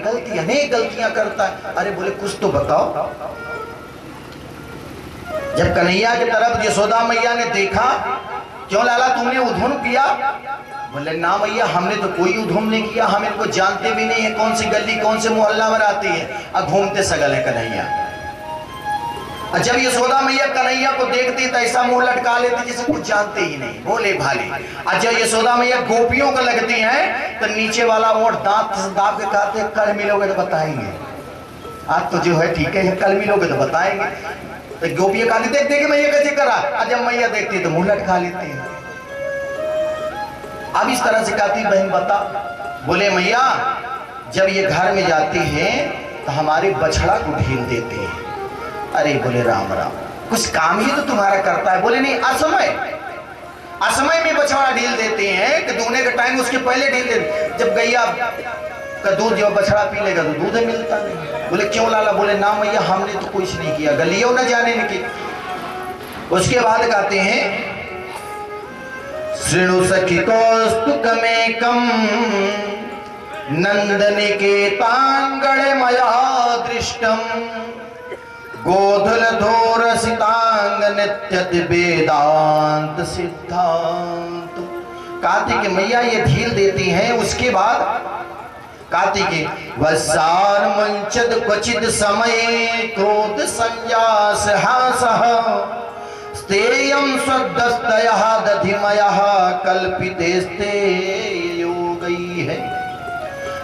गलती, अनेक गलतियां करता है। अरे बोले कुछ तो बताओ। जब कन्हैया की तरफ यशोदा मैया ने देखा, क्यों लाला तुमने उधम किया? बोले ना मैया हमने तो कोई उधम नहीं किया, हम इनको जानते भी नहीं है, कौन सी गली कौन से मोहल्ला में आती है, अब घूमते सगल है कन्हैया। और जब यशोदा मैया कन्हैया को देखती तो ऐसा मुंह लटका लेती जैसे कुछ जानते ही नहीं, बोले भाले। और जब यशोदा मैया गोपियों को लगती हैं तो नीचे वाला ओठ दांत दाब के कहते हैं कल मिलोगे तो बताएंगे, आज तो जो है ठीक है, कल मिलोगे तो बताएंगे। तो गोपियां कहती देख देख मैया कैसे करा, और जब मैया देखती तो मुंह लटका लेती है। अब इस तरह से कहती बहन बता। बोले मैया जब ये घर में जाती है तो हमारे बछड़ा को ढील देते हैं। अरे बोले राम राम, कुछ काम ही तो तुम्हारा करता है। बोले नहीं, असमय में बछड़ा ढील देते हैं कि दूने का टाइम उसके पहले ढील देते। जब गैया का दूध जो बछड़ा पी लेगा तो दूध मिलता नहीं। बोले क्यों लाला? बोले ना मैया हमने तो कुछ नहीं किया, गलियों न जाने की। उसके बाद कहते हैं श्रृणु सखितोस्तुकमेकं नंदनिकेतांगणे मया दृष्टम गोधुलधोरसितांग नित्यति वेदांत सिद्धांत। कार्तिक मैया ये ढील देती हैं। उसके बाद कार्तिक वसार मंचद क्वचित समय क्रोध संजास हासः स्तेयं स्वदस्तयः दधिमयः कल्पितेस्ते योगई है।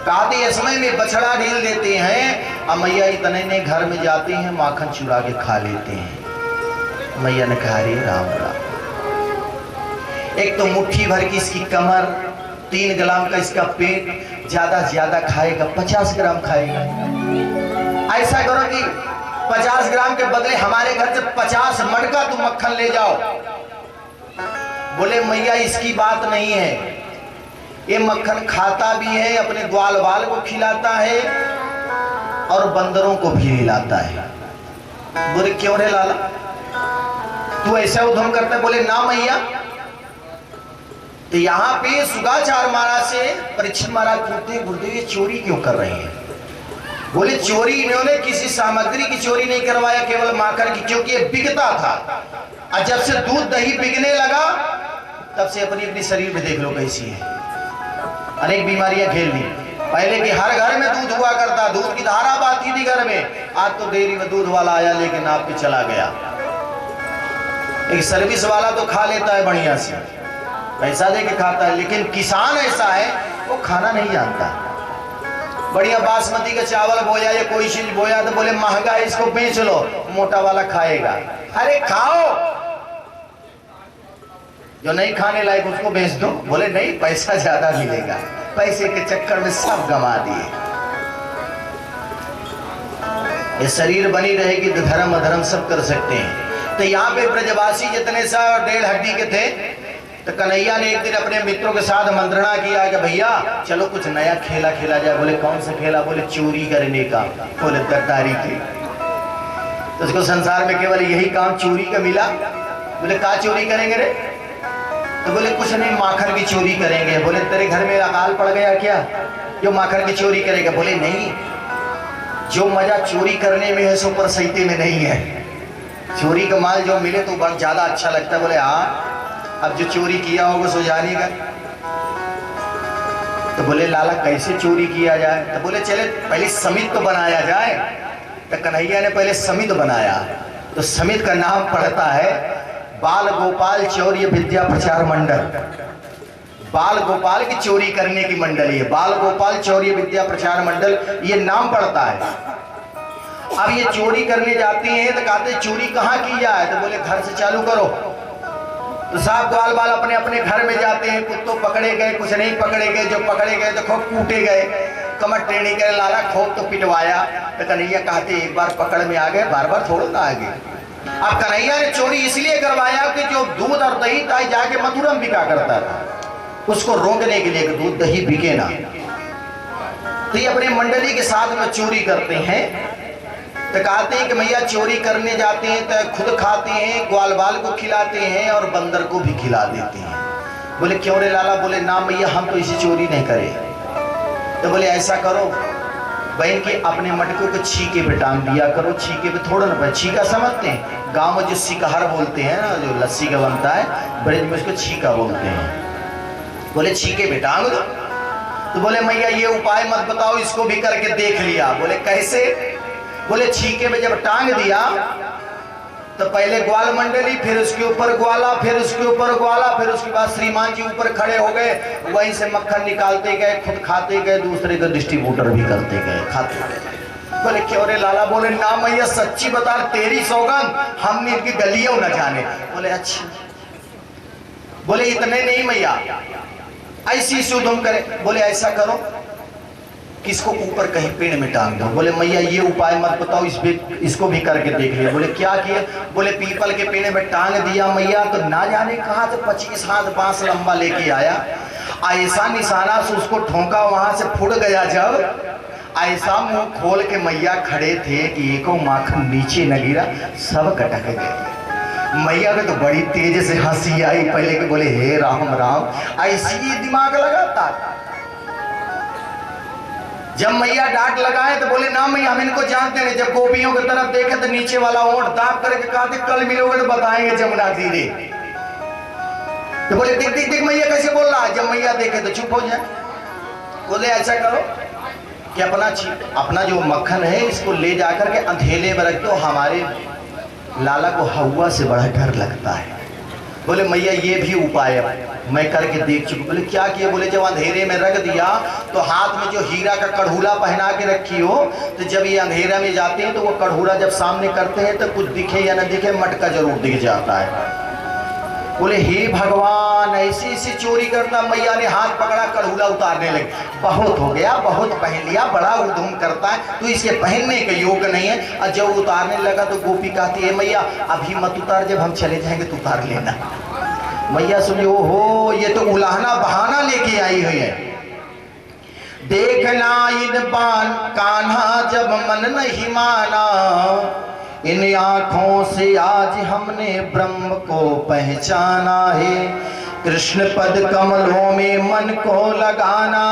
कहते समय में बछड़ा ढील देते हैं और मैया इतने ने घर में जाते हैं, माखन चुरा के खा लेते हैं। मैया ने कहा रे राम राम, एक तो मुट्ठी भर की इसकी कमर, 3 ग्राम का इसका पेट, ज्यादा से ज्यादा खाएगा 50 ग्राम खाएगा। ऐसा करो कि 50 ग्राम के बदले हमारे घर से 50 मटका तुम मक्खन ले जाओ। बोले मैया इसकी बात नहीं है, ये मक्खन खाता भी है, अपने ग्वाल बाल को खिलाता है और बंदरों को भी खिलाता है। बोले क्यों रे लाला तू ऐसा उधम करता है? बोले ना मैया। तो यहाँ पे सुगाचार महाराज से परीक्षित महाराज पूछते गुरुदेव ये चोरी क्यों कर रहे हैं? बोले चोरी इन्होंने किसी सामग्री की चोरी नहीं करवाया, केवल माखन की, क्योंकि ये बिकता था। और जब से दूध दही बिकने लगा तब से अपनी अपनी शरीर में देख लो कैसी है, अनेक बीमारियां घेर ली। पहले कि हर घर में दूध हुआ करता, दूध की धारा बहती थी घर में। आज तो डेयरी में दूध वाला आया लेकिन आप पे चला गया। एक सर्विस वाला तो खा लेता है बढ़िया से, पैसा दे के खाता है, लेकिन किसान ऐसा है वो खाना नहीं जानता। बढ़िया बासमती का चावल बोया या कोई चीज बोया तो बोले महंगा है इसको बेच लो, मोटा वाला खाएगा। अरे खाओ, जो नहीं खाने लायक उसको बेच दो। बोले नहीं पैसा ज्यादा मिलेगा। पैसे के चक्कर में सब गंवा दिए। ये शरीर बनी रहेगी तो धर्म अधर्म सब कर सकते हैं। तो यहाँ पे ब्रजवासी जितने सा 1.5 हड्डी के थे, तो कन्हैया ने एक दिन अपने मित्रों के साथ मंत्रणा किया कि भैया चलो कुछ नया खेला खेला जाए। बोले कौन सा खेला? बोले चोरी करने का। बोले गद्दारी की। तो उसको संसार में केवल यही काम चोरी का मिला। बोले क्या चोरी करेंगे रे? तो बोले कुछ नहीं, माखन की चोरी करेंगे। बोले तेरे घर में अकाल पड़ गया क्या जो माखन की चोरी करेगा? बोले नहीं, जो मजा चोरी करने में है सो पर सहीते में नहीं है। चोरी का माल जो मिले तो बहुत ज्यादा अच्छा लगता है। बोले हाँ, अब जो चोरी किया होगा सो जानेगा। तो बोले लाला कैसे चोरी किया जाए? तो बोले चले पहले समित तो बनाया जाए। तो कन्हैया ने पहले समित बनाया। तो समित का नाम पड़ता है बाल गोपाल चौर्य विद्या प्रचार मंडल। बाल गोपाल की चोरी करने की मंडली है, बाल गोपाल चौर्य विद्या प्रचार मंडल ये नाम पड़ता है। अब ये चोरी करने जाती हैं तो कहते चोरी कहाँ की जाए? तो बोले घर से चालू करो। तो साहब ग्वाल बाल अपने अपने घर में जाते हैं। कुछ तो पकड़े गए, कुछ नहीं पकड़े गए। जो पकड़े गए तो खूब कूटे गए, कमर टेढ़ी करे, लाला खूब तो पिटवाया। तो कन्हैया कहते एक बार पकड़ में आ गए, बार बार थोड़ा ना आगे। अब कन्हैया ने चोरी इसलिए करवाया कि जो दूध और दही ताई जाके मथुरा में बिका करता था, उसको रोकने के लिए कि दूध दही बिके ना। तो ये अपने मंडली के साथ में चोरी करते हैं। तो कहते हैं कि मैया चोरी करने जाते हैं तो खुद खाते हैं, ग्वाल बाल को खिलाते हैं और बंदर को भी खिला देते हैं। बोले क्यों रे लाला? बोले ना मैया हम तो इसी चोरी नहीं करे। तो बोले ऐसा करो बहन के अपने मटकों को छीके पे टांग दिया करो। छीके पे थोड़ा ना, छीका समझते हैं, गांव में जो सिकहर बोलते हैं ना, जो लस्सी का बनता है, ब्रज में उसको छीका बोलते हैं। बोले छीके पे टांग दो। तो बोले मैया ये उपाय मत बताओ, इसको भी करके देख लिया। बोले कैसे? बोले छीके में जब टांग दिया तो पहले ग्वाल मंडली, फिर उसके ऊपर ग्वाला, फिर उसके ऊपर ग्वाला, फिर उसके बाद श्रीमान जी ऊपर खड़े हो गए, वहीं से मक्खन निकालते गए, खुद खाते गए, दूसरे को डिस्ट्रीब्यूटर भी करते गए, खाते गए। बोले क्यों रे लाला? बोले ना मैया सच्ची बता, तेरी सौगंध, हमने इनकी गलियों न जाने। बोले अच्छा। बोले इतने नहीं मैया, ऐसी सुधुम करे। बोले ऐसा करो, किसको ऊपर कहीं पेड़ में टांग दो। बोले मैया ये उपाय मत बताओ, इसको भी करके देख लिया। बोले क्या किया? बोले पीपल के पेड़ में टांग दिया मैया, तो ना जाने कहाँ से 25 हाथ बांस लंबा लेके आया, ऐसा निशाना से उसको ठोंका, वहां से फुट गया। जब ऐसा मुंह खोल के मैया खड़े थे कि एको माखन नीचे न गिरा, सब कटक गए। मैया को तो बड़ी तेज से हंसी आई। पहले के बोले हे राम राम, ऐसी दिमाग लगाता। जब मैया डांट लगाए तो बोले ना मैया हम इनको जानते हैं। जब गोपियों की तरफ देखे तो नीचे वाला ओंठ दाब करके कहा थे कल मिलोगे तो बताएंगे जमुना तीरे। तो बोले देख देख देख मैया कैसे बोल रहा है। जब मैया देखे तो चुप हो जाए। बोले ऐसा करो कि अपना जो मक्खन है इसको ले जाकर के अंधेले में रख दो, हमारे लाला को हवा से बड़ा डर लगता है। बोले मैया ये भी उपाय है, मैं करके देख चुका। बोले क्या किया? बोले जब अंधेरे में रख दिया तो हाथ में जो हीरा का कड़हुला पहना के रखी हो, तो जब ये अंधेरा में जाते हैं तो वो कड़हुला जब सामने करते हैं तो कुछ दिखे या न दिखे, मटका जरूर दिख जाता है। बोले हे भगवान, ऐसी ऐसी चोरी करता। मैया ने हाथ पकड़ा, कड़हुला उतारने लगे। बहुत हो गया, बहुत पहन लिया, बड़ा उधम करता है, तो इसके पहनने के योग नहीं है। और जब उतारने लगा तो गोपी कहती है मैया अभी मत उतार, जब हम चले जाएंगे तो उतार लेना। मैया सुनिए, ओहो ये तो उलाहना बहाना लेके आई हुई है। देखना इन बान कान्हा जब मन नहीं माना, इन आँखों से आज हमने ब्रह्म को पहचाना है। कृष्ण पद कमलों में मन को लगाना,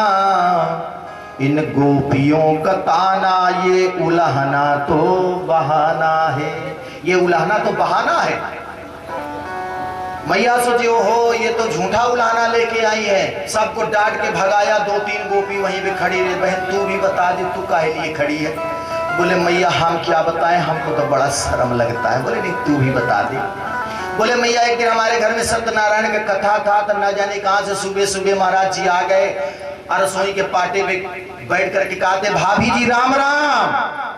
इन गोपियों का ताना, ये उलाहना तो बहाना है। ये उलाहना तो बहाना है। मैया सोचे हो ये तो झूठा उलाहना लेके आई है। सबको डांट के भगाया। 2-3 गोपी वहीं पे खड़ी रही। बहन तू भी बता दे, तू काहे लिए खड़ी है? बोले मैया हम क्या बताएं, हमको तो बड़ा शर्म लगता है। बोले नहीं तू भी बता दे। बोले मैया एक दिन हमारे घर में सत्यनारायण का कथा था, तो ना जाने कहां से सुबह सुबह महाराज जी आ गए और रसोई के पाटे पे बैठ करके कहते भाभी जी राम राम।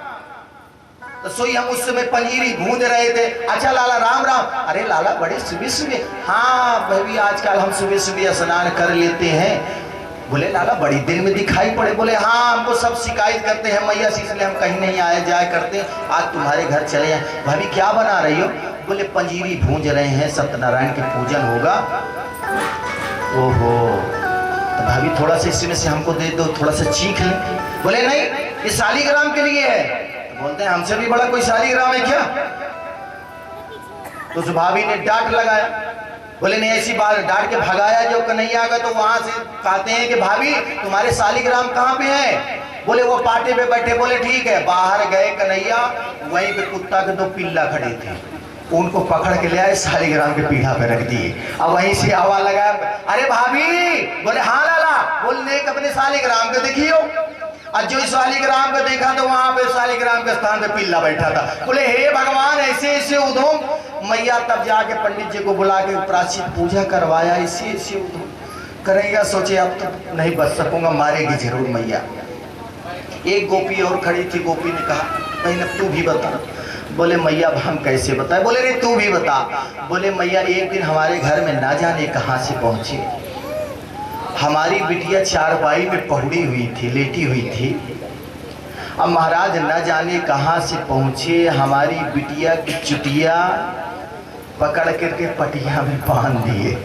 तो सोई हम उस समय पंजीरी भूंज रहे थे। अच्छा लाला राम राम। अरे लाला बड़े सुबह सुबह? हाँ भाभी आजकल हम सुबह सुबह स्नान कर लेते हैं। बोले लाला बड़ी दिन में दिखाई पड़े। बोले हाँ हमको सब शिकायत करते हैं मैया से, इसलिए हम कहीं नहीं आए जाए करते, आज तुम्हारे घर चले आए। भाभी क्या बना रही हो? बोले पंजीरी भूंज रहे हैं, सत्यनारायण के पूजन होगा। ओहो तो भाभी थोड़ा सा इसमें से हमको दे दो, थोड़ा सा चीख ले। बोले नहीं ये शालीग्राम के लिए है। बोलते हैं हमसे भी बड़ा कोई शालीग्राम है क्या? तो उस भाभी ने डांट लगाया। बोले नहीं ऐसी बात, डांट के भगाया। जो कन्हैया का तो वहां से कहते हैं कि भाभी तुम्हारे शालीग्राम कहाँ पे है? बोले वो पाटे पे बैठे। बोले ठीक है। बाहर गए कन्हैया, वहीं पे कुत्ता के 2 पिल्ला खड़े थे, उनको पकड़ के ले आए, शालीग्राम के पीढ़ा पे रख दिए। अब वहीं से आवाज लगाया अरे भाभी। बोले हाँ लाला। बोले अपने शालीग्राम को देखियो। और जो शालीग्राम को देखा तो वहां पे शालीग्राम के स्थान पे पिल्ला बैठा था। बोले हे भगवान ऐसे ऐसे उधम। मैया तब जाके पंडित जी को बुला के प्राचित पूजा करवाया। ऐसे ऐसे उधम करेगा। सोचे अब तो नहीं बच सकूंगा, मारेगी जरूर मैया। एक गोपी और खड़ी थी। गोपी ने कहा बहन तू भी बता। बोले मैया अब हम कैसे बताए? बोले नहीं तू भी बता। बोले मैया एक दिन हमारे घर में ना जाने कहां से पहुंचे, हमारी बिटिया चारपाई में पहुड़ी हुई थी, लेटी हुई थी। अब महाराज न जाने कहां से पहुंचे, हमारी बिटिया की चुटिया पकड़ करके पटिया में बांध दिए।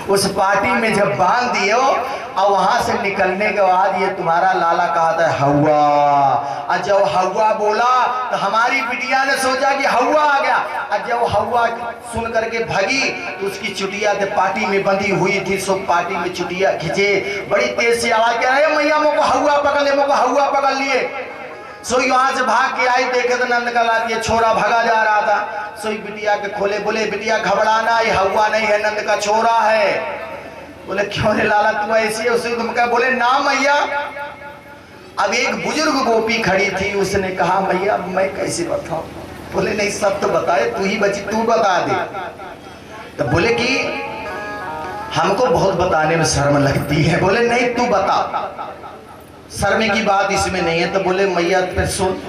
उस पार्टी में जब बांध दिए और वहां से निकलने के बाद ये तुम्हारा लाला कहा था हवा, और जब हवा बोला तो हमारी बिटिया ने सोचा कि हवा आ गया, और जब हवा सुन करके भागी तो उसकी चुटिया पार्टी में बंधी हुई थी, सब पार्टी में चुटिया खींचे, बड़ी तेज से आवाज कह रहे मैया मोको हवा पकड़ ले, मोको हवा पकड़ लिए। सोई वहां से भाग के आई, देखे तो नंद का लाल छोरा भागा जा रहा था। सोई बिटिया के खोले, बोले बिटिया घबराना, ये हवा नहीं है, नंद का छोरा है। बोले क्यों रे लाला तू ऐसी? उसे तुम क्या? बोले ना मैया। अब एक बुजुर्ग गोपी खड़ी थी, उसने कहा मैया मैं कैसे बताऊं? बोले नहीं सब तो बताए, तू ही बची, तू बता दे। तो बोले कि हमको बहुत बताने में शर्म लगती है। बोले नहीं तू बता, शर्म की बात इसमें नहीं है। तो बोले मैया फिर सुन,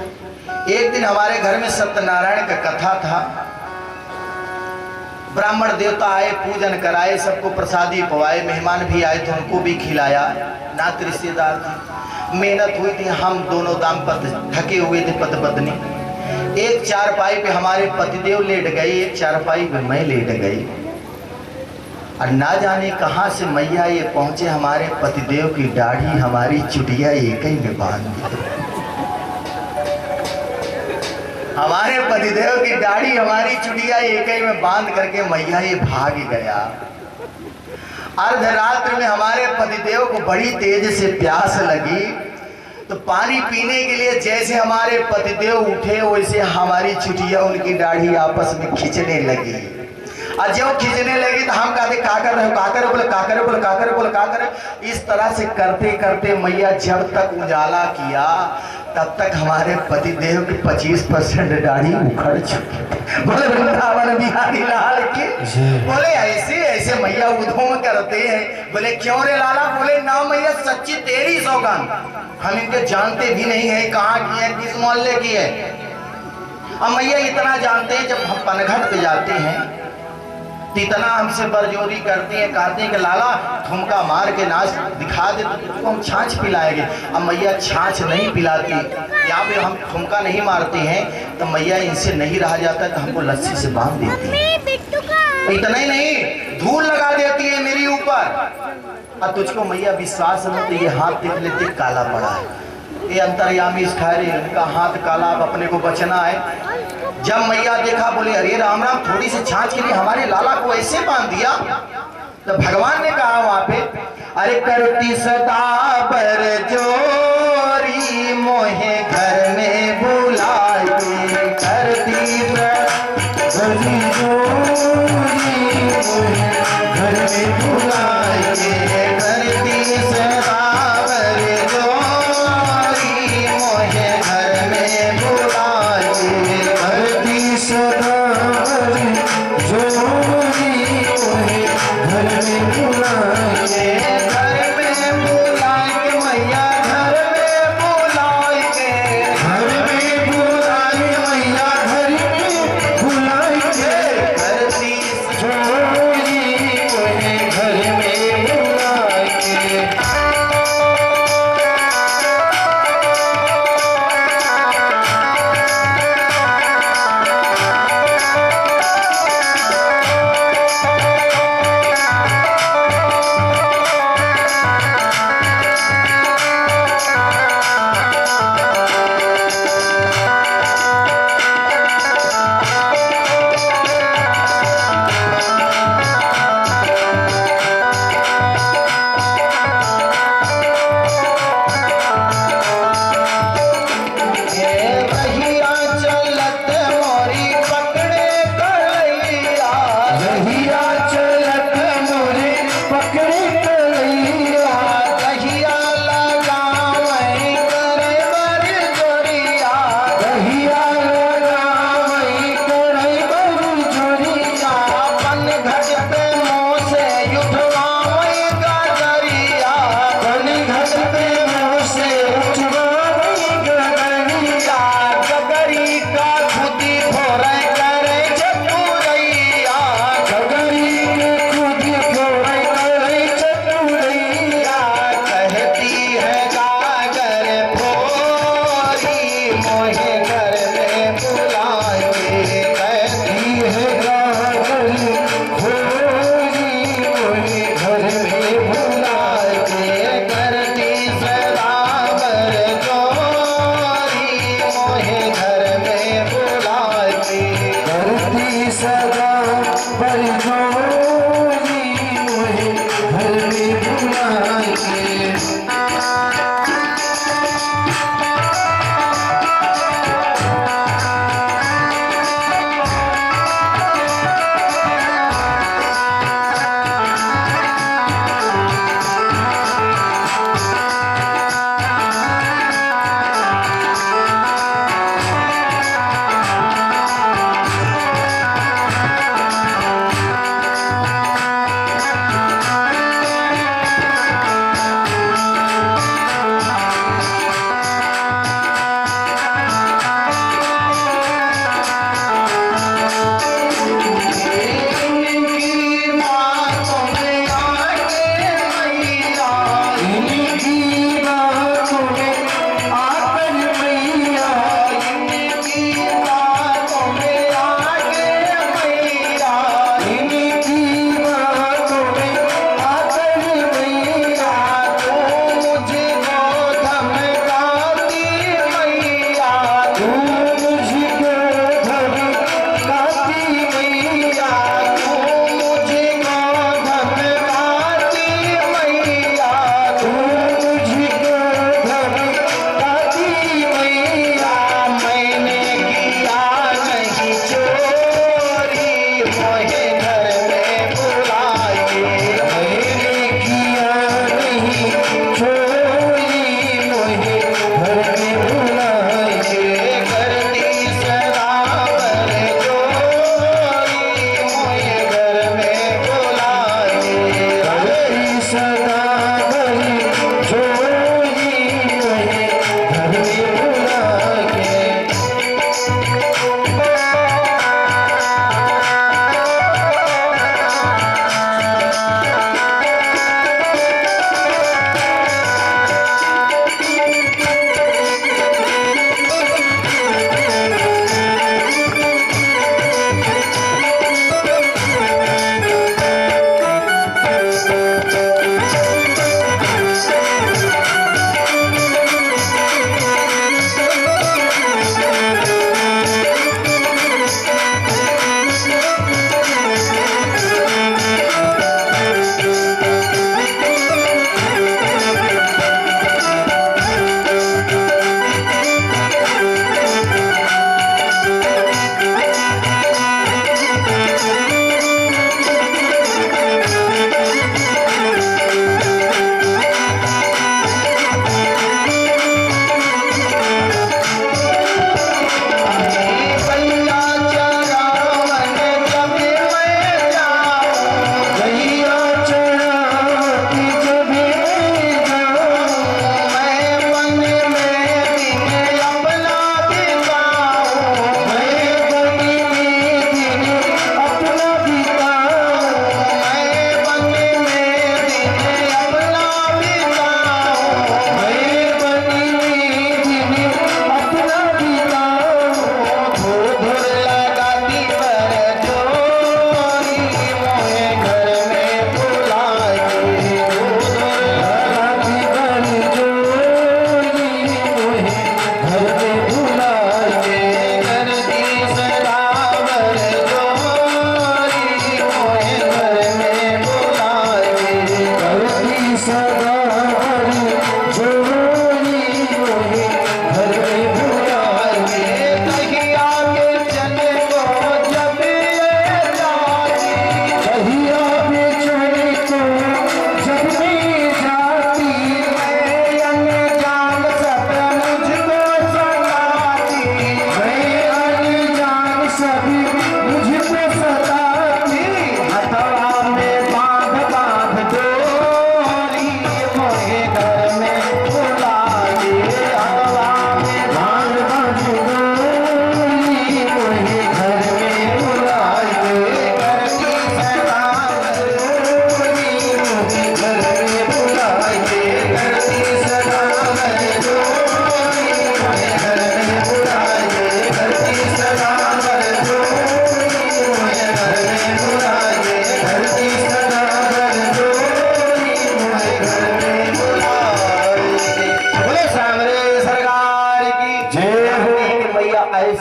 एक दिन हमारे घर में सत्यनारायण का कथा था, ब्राह्मण देवता आए, पूजन कराए, सबको प्रसादी पवाए, मेहमान भी आए तो उनको भी खिलाया, नात रिश्तेदार थे, मेहनत हुई थी। हम दोनों दाम्पत्य थके हुए थे पति पत्नी। एक चारपाई पे हमारे पतिदेव लेट गए, एक चारपाई पे मैं लेट गई, और ना जाने कहां से मैया ये पहुंचे, हमारे पतिदेव की दाढ़ी हमारी चुटिया एक ही में बांध दी। हमारे पतिदेव की दाढ़ी हमारी चुटिया एक ही में बांध करके मैया ये भाग गया। अर्धरात्र में हमारे पतिदेव को बड़ी तेज से प्यास लगी, तो पानी पीने के लिए जैसे हमारे पतिदेव उठे वैसे हमारी चुटिया उनकी दाढ़ी आपस में खींचने लगी। और जब खींचने लगी तो हम कहते का कर रहे हो, का करे? बोले का करे, बोले का करे, बोले का करे। इस तरह से करते करते मैया जब तक उजाला किया तब तक हमारे पतिदेव की 25% दाढ़ी उखड़ चुकी। बोले वृंदावन बिहारी लाल की। बोले ऐसे ऐसे मैया उधम करते हैं। बोले क्यों रे लाला? बोले ना मैया सच्ची तेरी सौगंध, हम इनके जानते भी नहीं है कहाँ की है, किस मोहल्ले की है। अब मैया इतना जानते हैं, जब हम पनघट पे जाते हैं तो इतना हमसे बरजोरी करते हैं, कहते हैं कि लाला ठुमका मार के नाच दिखा दे तो तुझको हम छाछ पिलाएंगे। अब मैया छाछ नहीं पिलाती, यहाँ पे हम ठुमका नहीं मारते हैं तो मैया इनसे नहीं रहा जाता तो हमको लस्सी से बांध देती है। इतना ही नहीं, धूल लगा देती है मेरी ऊपर। अब तुझको मैया विश्वास न तो ये हाथ देख लेते काला पड़ा है, ये अंतर्यामी इस खायरे, इनका हाथ काला, अब अपने को बचना है। जब मैया देखा बोले अरे राम राम, थोड़ी सी छाछ के लिए हमारे लाला को ऐसे बांध दिया। तो भगवान ने कहा वहां पे, अरे करती सदा पर जोरी मोहे घर में बुलाए, करती जोरी घर में बुलाए, करती सदा पर जोरी मोहे घर में बुलाए, करती सदा जोरी मोहे घर में बुलाए, घर में बुला के मैया घर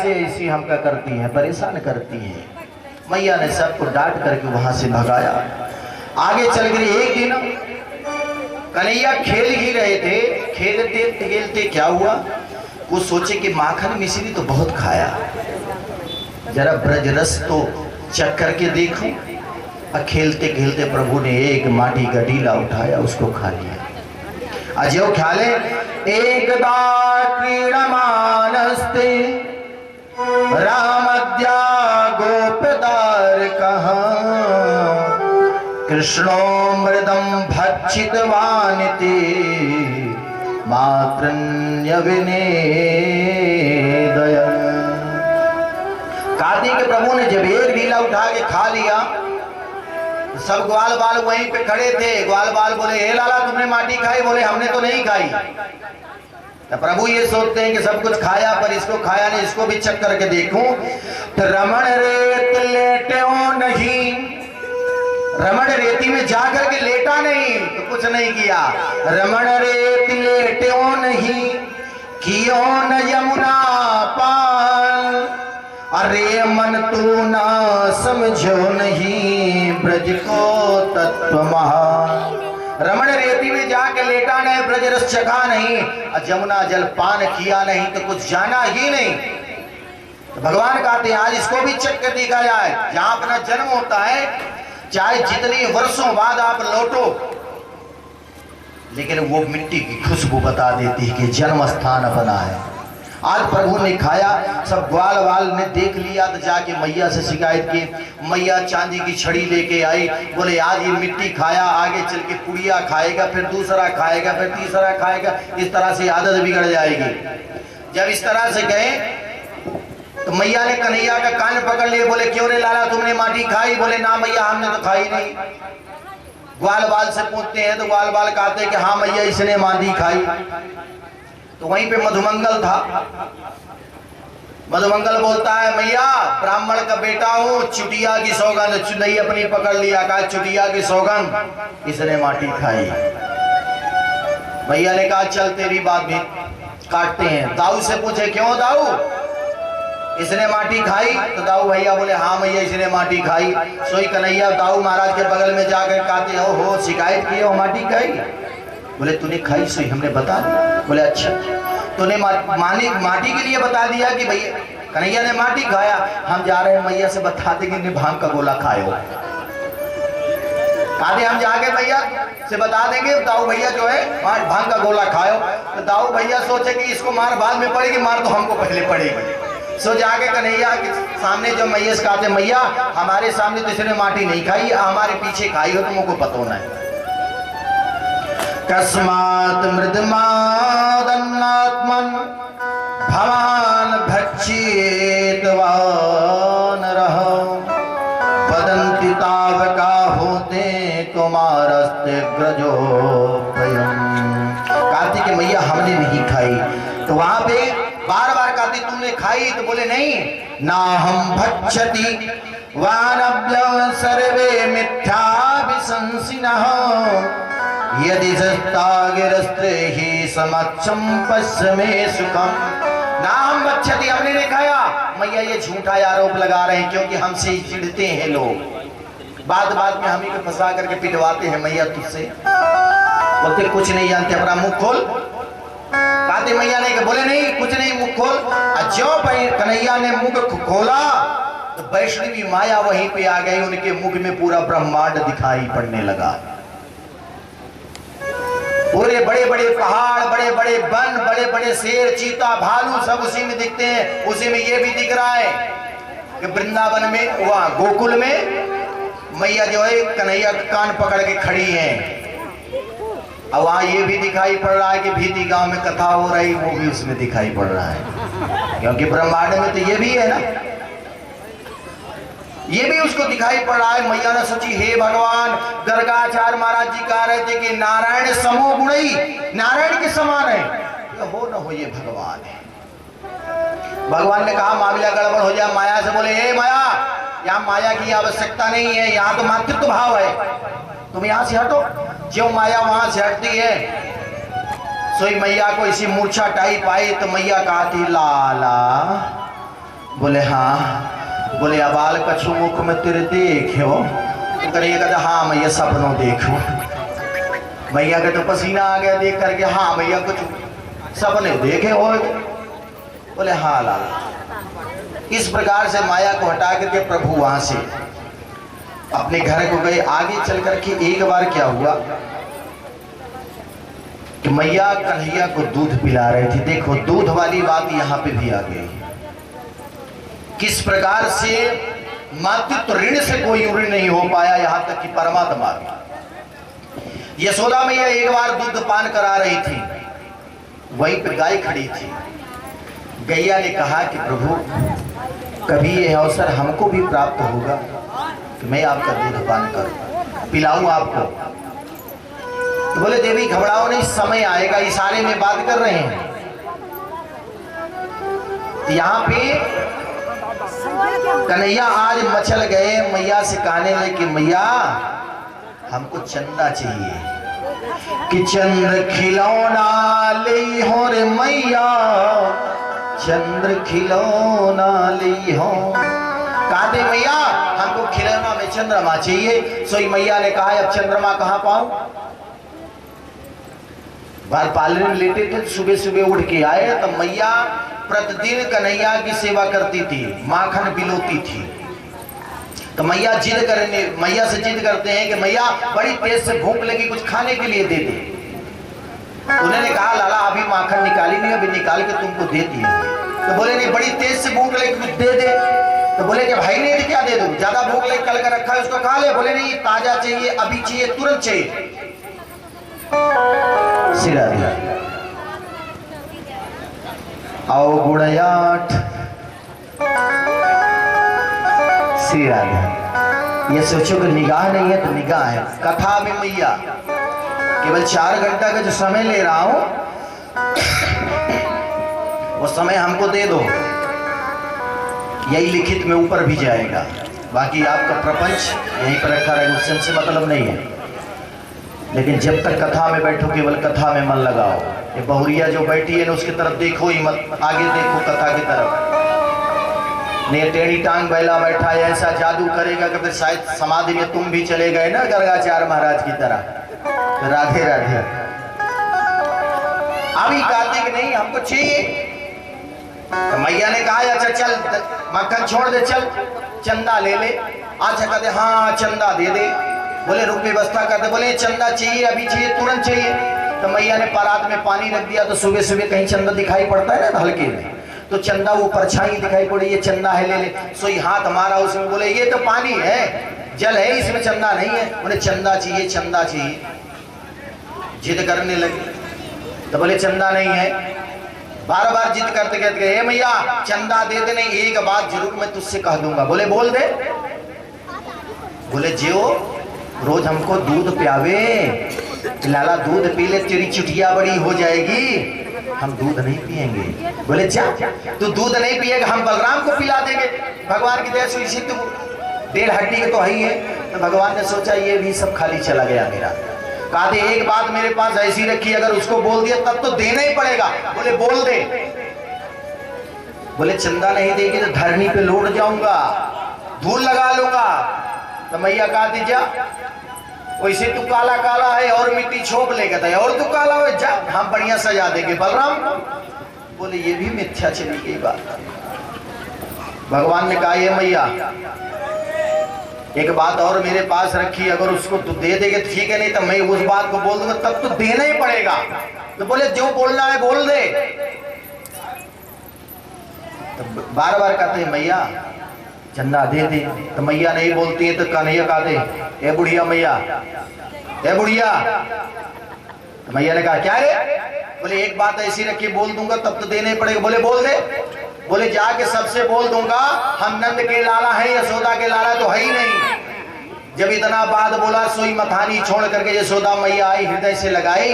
ऐसे ऐसी हमका करती हैं, परेशान करती हैं। मैया ने सबको डांट करके वहां से भगाया। आगे चल गई। एक दिन कन्हैया खेल ही रहे थे, खेलते खेलते क्या हुआ, वो सोचे कि माखन मिश्री तो बहुत खाया, जरा ब्रज रस तो चख करके देखूं। और खेलते खेलते प्रभु ने एक माटी का डीला उठाया, उसको खा लिया। अजय ख्याले एकदा क्रीडमानस्ते रामद्या गोपदार कहा कृष्णो मृदम भक्षितवानिति मातृन्य विनेदय। कार्तिक प्रभु ने जब एक ढीला उठा के खा लिया, सब ग्वाल बाल वहीं पे खड़े थे। ग्वाल बाल बोले, हे लाला तुमने माटी खाई? बोले हमने तो नहीं खाई। तो प्रभु ये सोचते हैं कि सब कुछ खाया पर इसको खाया नहीं, इसको भी चेक करके देखूं। तो रमण रेत लेटे नहीं, रमण रेती में जाकर के लेटा नहीं तो कुछ नहीं किया। रमण रेत लेटे नहीं, कियो न यमुना पाल, अरे मन तू ना समझो नहीं ब्रज को तत्व महान। रमण रेती में जाके लेटा नहीं, ब्रज रस चखा नहीं, और जमुना जल पान किया नहीं तो कुछ जाना ही नहीं। तो भगवान कहते हैं आज इसको भी चेक कर देखा जाए। जहां अपना जन्म होता है, चाहे जितने वर्षों बाद आप लौटो, लेकिन वो मिट्टी की खुशबू बता देती है कि जन्म स्थान अपना है। आज प्रभु ने खाया, सब ग्वाल वाल ने देख लिया तो जाके मैया से शिकायत की। मैया चांदी की छड़ी लेके आई, बोले आज ये मिट्टी खाया, आगे चल के पुड़िया खाएगा, फिर दूसरा खाएगा, फिर तीसरा खाएगा, इस तरह से आदत बिगड़ जाएगी। जब इस तरह से गए तो मैया ने कन्हैया का कान पकड़ लिए, बोले क्यों रे लाला तुमने माटी खाई? बोले ना मैया हमने तो खाई नहीं। ग्वाल बाल से पूछते हैं तो ग्वाल बाल कहते हैं कि हाँ मैया इसने माटी खाई। तो वहीं पे मधुमंगल था। मधुमंगल बोलता है मैया ब्राह्मण का बेटा हूं, चुटिया की सौगंध, चुनई अपनी पकड़ लिया, कहा चुटिया की सौगंध इसने माटी खाई। मैया ने कहा चल तेरी बात भी काटते हैं। दाऊ से पूछे क्यों दाऊ इसने माटी खाई? तो दाऊ भैया बोले हाँ मैया इसने माटी खाई। सोई कन्हैया दाऊ महाराज के बगल में जाकर कहते हो शिकायत की हो माटी खाई? बोले तूने खाई सोई हमने बता दिया। बोले अच्छा तूने माटी के लिए बता दिया कि भैया कन्हैया ने माटी खाया, हम जा रहे हैं मैया से बता दे कि भांग का गोला खाए हो। कहते हम जाके भैया से बता देंगे दाऊ भैया जो है भांग का गोला खाओ। तो दाऊ भैया सोचे कि इसको मार बाद में पड़ेगी, मार तो हमको पहले पड़ेगी। सो जाके कन्हैया के सामने जो मैया से कहते मैया हमारे सामने तो इसने माटी नहीं खाई, हमारे पीछे खाई हो तुमको पता होना है। कस्मात् मृदमादन्नात्मन भवान भक्षितवान रहो वदन्ति तावका होते कुमारस्ते ग्रजो भयम्। कहती कि मैया हमने नहीं खाई। तो वहां पे बार बार कहती तुमने खाई? तो बोले नहीं ना हम भक्षति वानभ्य सर्वे मिथ्याभिशंसिनः यदि सस्तागिरस्ते ही समक्षम पश्चिमे सुखम। ना हम भक्षति हमने नहीं खाया। मैया ये झूठा आरोप लगा रहे हैं क्योंकि हमसे ही चिढ़ते हैं लोग, बात बात में हमें फंसा करके पिटवाते हैं मैया तुझसे। बोलते कुछ नहीं जानते, अपना मुंह खोल। कहते मैया ने बोले नहीं कुछ नहीं मुंह खोल। जो कन्हैया ने मुंह खोला तो वैष्णवी माया वहीं पे आ गई, उनके मुख में पूरा ब्रह्मांड दिखाई पड़ने लगा। पूरे बड़े बड़े पहाड़, बड़े बड़े वन, बड़े बड़े शेर, चीता, भालू सब उसी में दिखते हैं। उसी में ये भी दिख रहा है कि वृंदावन में वहां गोकुल में मैया जो है कन्हैया का कान पकड़ के खड़ी हैं। और वहां ये भी दिखाई पड़ रहा है कि भीती गांव में कथा हो रही, वो भी उसमें दिखाई पड़ रहा है, क्योंकि ब्रह्मांड में तो ये भी है ना, ये भी उसको दिखाई पड़ रहा है। मैया ने सोची हे भगवान, गर्गाचार्य महाराज जी कह रहे थे कि नारायण समो गुणई, नारायण के समान है, हो न हो ये भगवान है। भगवान ने कहा मामला गड़बड़ हो जाए। माया से बोले हे माया, यहाँ माया की आवश्यकता नहीं है, यहाँ तो मातृत्व भाव है, तुम यहाँ से हटो। जो माया वहां से हटती है, सोई मैया को इसी मूर्छा टाइप आई तो मैया कहती लाला बोले हाँ। बोले अबाल कछु मुख में तेरे देखो। तो करिए कहते हाँ मैया सपनों देखो। मैया के तो पसीना आ गया देख करके, हाँ मैया कुछ सपने देखे हो। बोले हाँ लाला। इस प्रकार से माया को हटा करके प्रभु वहां से अपने घर को गए। आगे चल करके एक बार क्या हुआ कि मैया कन्हैया को दूध पिला रही थी। देखो दूध वाली बात यहाँ पे भी आ गई। किस प्रकार से मातृत्व ऋण से कोई ऋण नहीं हो पाया, यहाँ तक कि परमात्मा भी। यशोदा मैया एक बार दूध पान करा रही थी, वहीं पर गाय खड़ी थी। गैया ने कहा कि प्रभु कभी यह अवसर हमको भी प्राप्त होगा कि मैं आपका दूध पान करूं, पिलाऊं आपको। तो बोले देवी घबराओ नहीं, समय आएगा। इशारे में बात कर रहे हैं। यहाँ पे कन्हैया आज मचल गए। मैया से कहने लगे कि मैया हमको चंदा चाहिए कि चंद्र खिलौना ले हो रे मैया, चंद्र खिलौना ले हो। कहते मैया हमको खिलौना में चंद्रमा चाहिए। सोई मैया ने कहा अब चंद्रमा कहाँ पाऊं। बार पालने में लेटे थे, सुबह सुबह उठ के आए तो मैया प्रतिदिन कन्हैया की सेवा करती थी, माखन पिलोती थी। तो मैया मैया से जिद करते हैं कि मैया बड़ी तेज से भूख लगी, कुछ खाने के लिए दे दे। उन्होंने कहा लाला अभी माखन निकाली नहीं, अभी निकाल के तुमको देती है। तो बोले नहीं बड़ी तेज से भूख लगी, कुछ दे दे। तो बोले कि भाई नहीं क्या दे दूं, ज्यादा भूख लगी कल का रखा है उसको खा ले। बोले नहीं ताजा चाहिए, अभी चाहिए, तुरंत चाहिए। सिरा दिया आओ गुड़याठ सिरा दिया। ये सोचो कि निगाह नहीं है तो निगाह है। कथा में मैया केवल 4 घंटा का जो समय ले रहा हूं वो समय हमको दे दो, यही लिखित में ऊपर भी जाएगा। बाकी आपका प्रपंच यहीं पर रखा रहेगा, उससे हमसे मतलब नहीं है। लेकिन जब तक कथा में बैठो केवल कथा में मन लगाओ। ये बहुरिया जो बैठी है ना उसकी तरफ देखो ही मत, आगे देखो कथा की तरफ। नहीं टेढ़ी टांग बैला बैठा है, ऐसा जादू करेगा कि फिर शायद समाधि में तुम भी चले गए ना गर्गाचार्य महाराज की तरह। तो राधे राधे। अभी कार्तिक नहीं हमको चाहिए। तो मैया ने कहा अच्छा चल मक्खन छोड़ दे, चल चंदा ले ले। अच्छा कहते हाँ चंदा दे दे। बोले रुक व्यवस्था करते। बोले चंदा चाहिए, अभी चाहिए, तुरंत चाहिए। तो मैया ने परात में पानी रख दिया। तो सुबह सुबह कहीं चंदा दिखाई पड़ता है ना हल्के में, तो चंदा वो परछाई दिखाई पड़ी, ये चंदा है ले ले। सोई हाथ मारा उसमें, बोले ये तो पानी है, जल है, इसमें चंदा नहीं है। बोले चंदा चाहिए, चंदा चाहिए। जिद करने लगे। तो बोले चंदा नहीं है। बार बार जिद करते कहते गए मैया चंदा दे दे। नहीं एक बात जरूर मैं तुझसे कह दूंगा। बोले बोल दे। बोले जियो रोज हमको दूध पियावे, लाला दूध पी ले तेरी चुटिया बड़ी हो जाएगी, हम दूध नहीं पिएंगे। बोले जा तू दूध नहीं पिएगा हम बलराम को पिला देंगे। भगवान की दया से इसी तो 1.5 हड्डी के तो है ही है। तो भगवान ने सोचा ये भी सब खाली चला गया मेरा। कहा दे एक बात मेरे पास ऐसी रखी, अगर उसको बोल दिया तब तो देना ही पड़ेगा। बोले बोल दे। बोले चंदा नहीं देगी तो धरनी पे लौट जाऊंगा, धूल लगा लूंगा। तो मैया कहा दी जा, वैसे तू काला काला है और मिट्टी छोप लेगा था और तू काला हो जा, हम बढ़िया सजा देंगे बलराम। बोले ये भी मिथ्या चली गई बात। भगवान ने कहा ये मैया एक बात और मेरे पास रखी, अगर उसको तू दे देगे ठीक है, नहीं तो मैं उस बात को बोल दूंगा तब तो देना ही पड़ेगा। तो बोले जो बोलना है बोल दे। तो बार बार कहते हैं मैया चंदा दे दे। तो मैया नहीं बोलती है तो कन्हैया कहते ए बुढ़िया मैया, ए बुढ़िया। तो मैया ने कहा क्या रे। बोले एक बात ऐसी रखी बोल दूंगा तब तो देना ही पड़ेगा। बोले बोल दे। बोले जाके सबसे बोल दूंगा हम नंद के लाला है, यशोदा के लाला तो है ही नहीं। जब इतना बात बोला सोई मथानी छोड़ करके यशोदा मैया आई, हृदय से लगाई।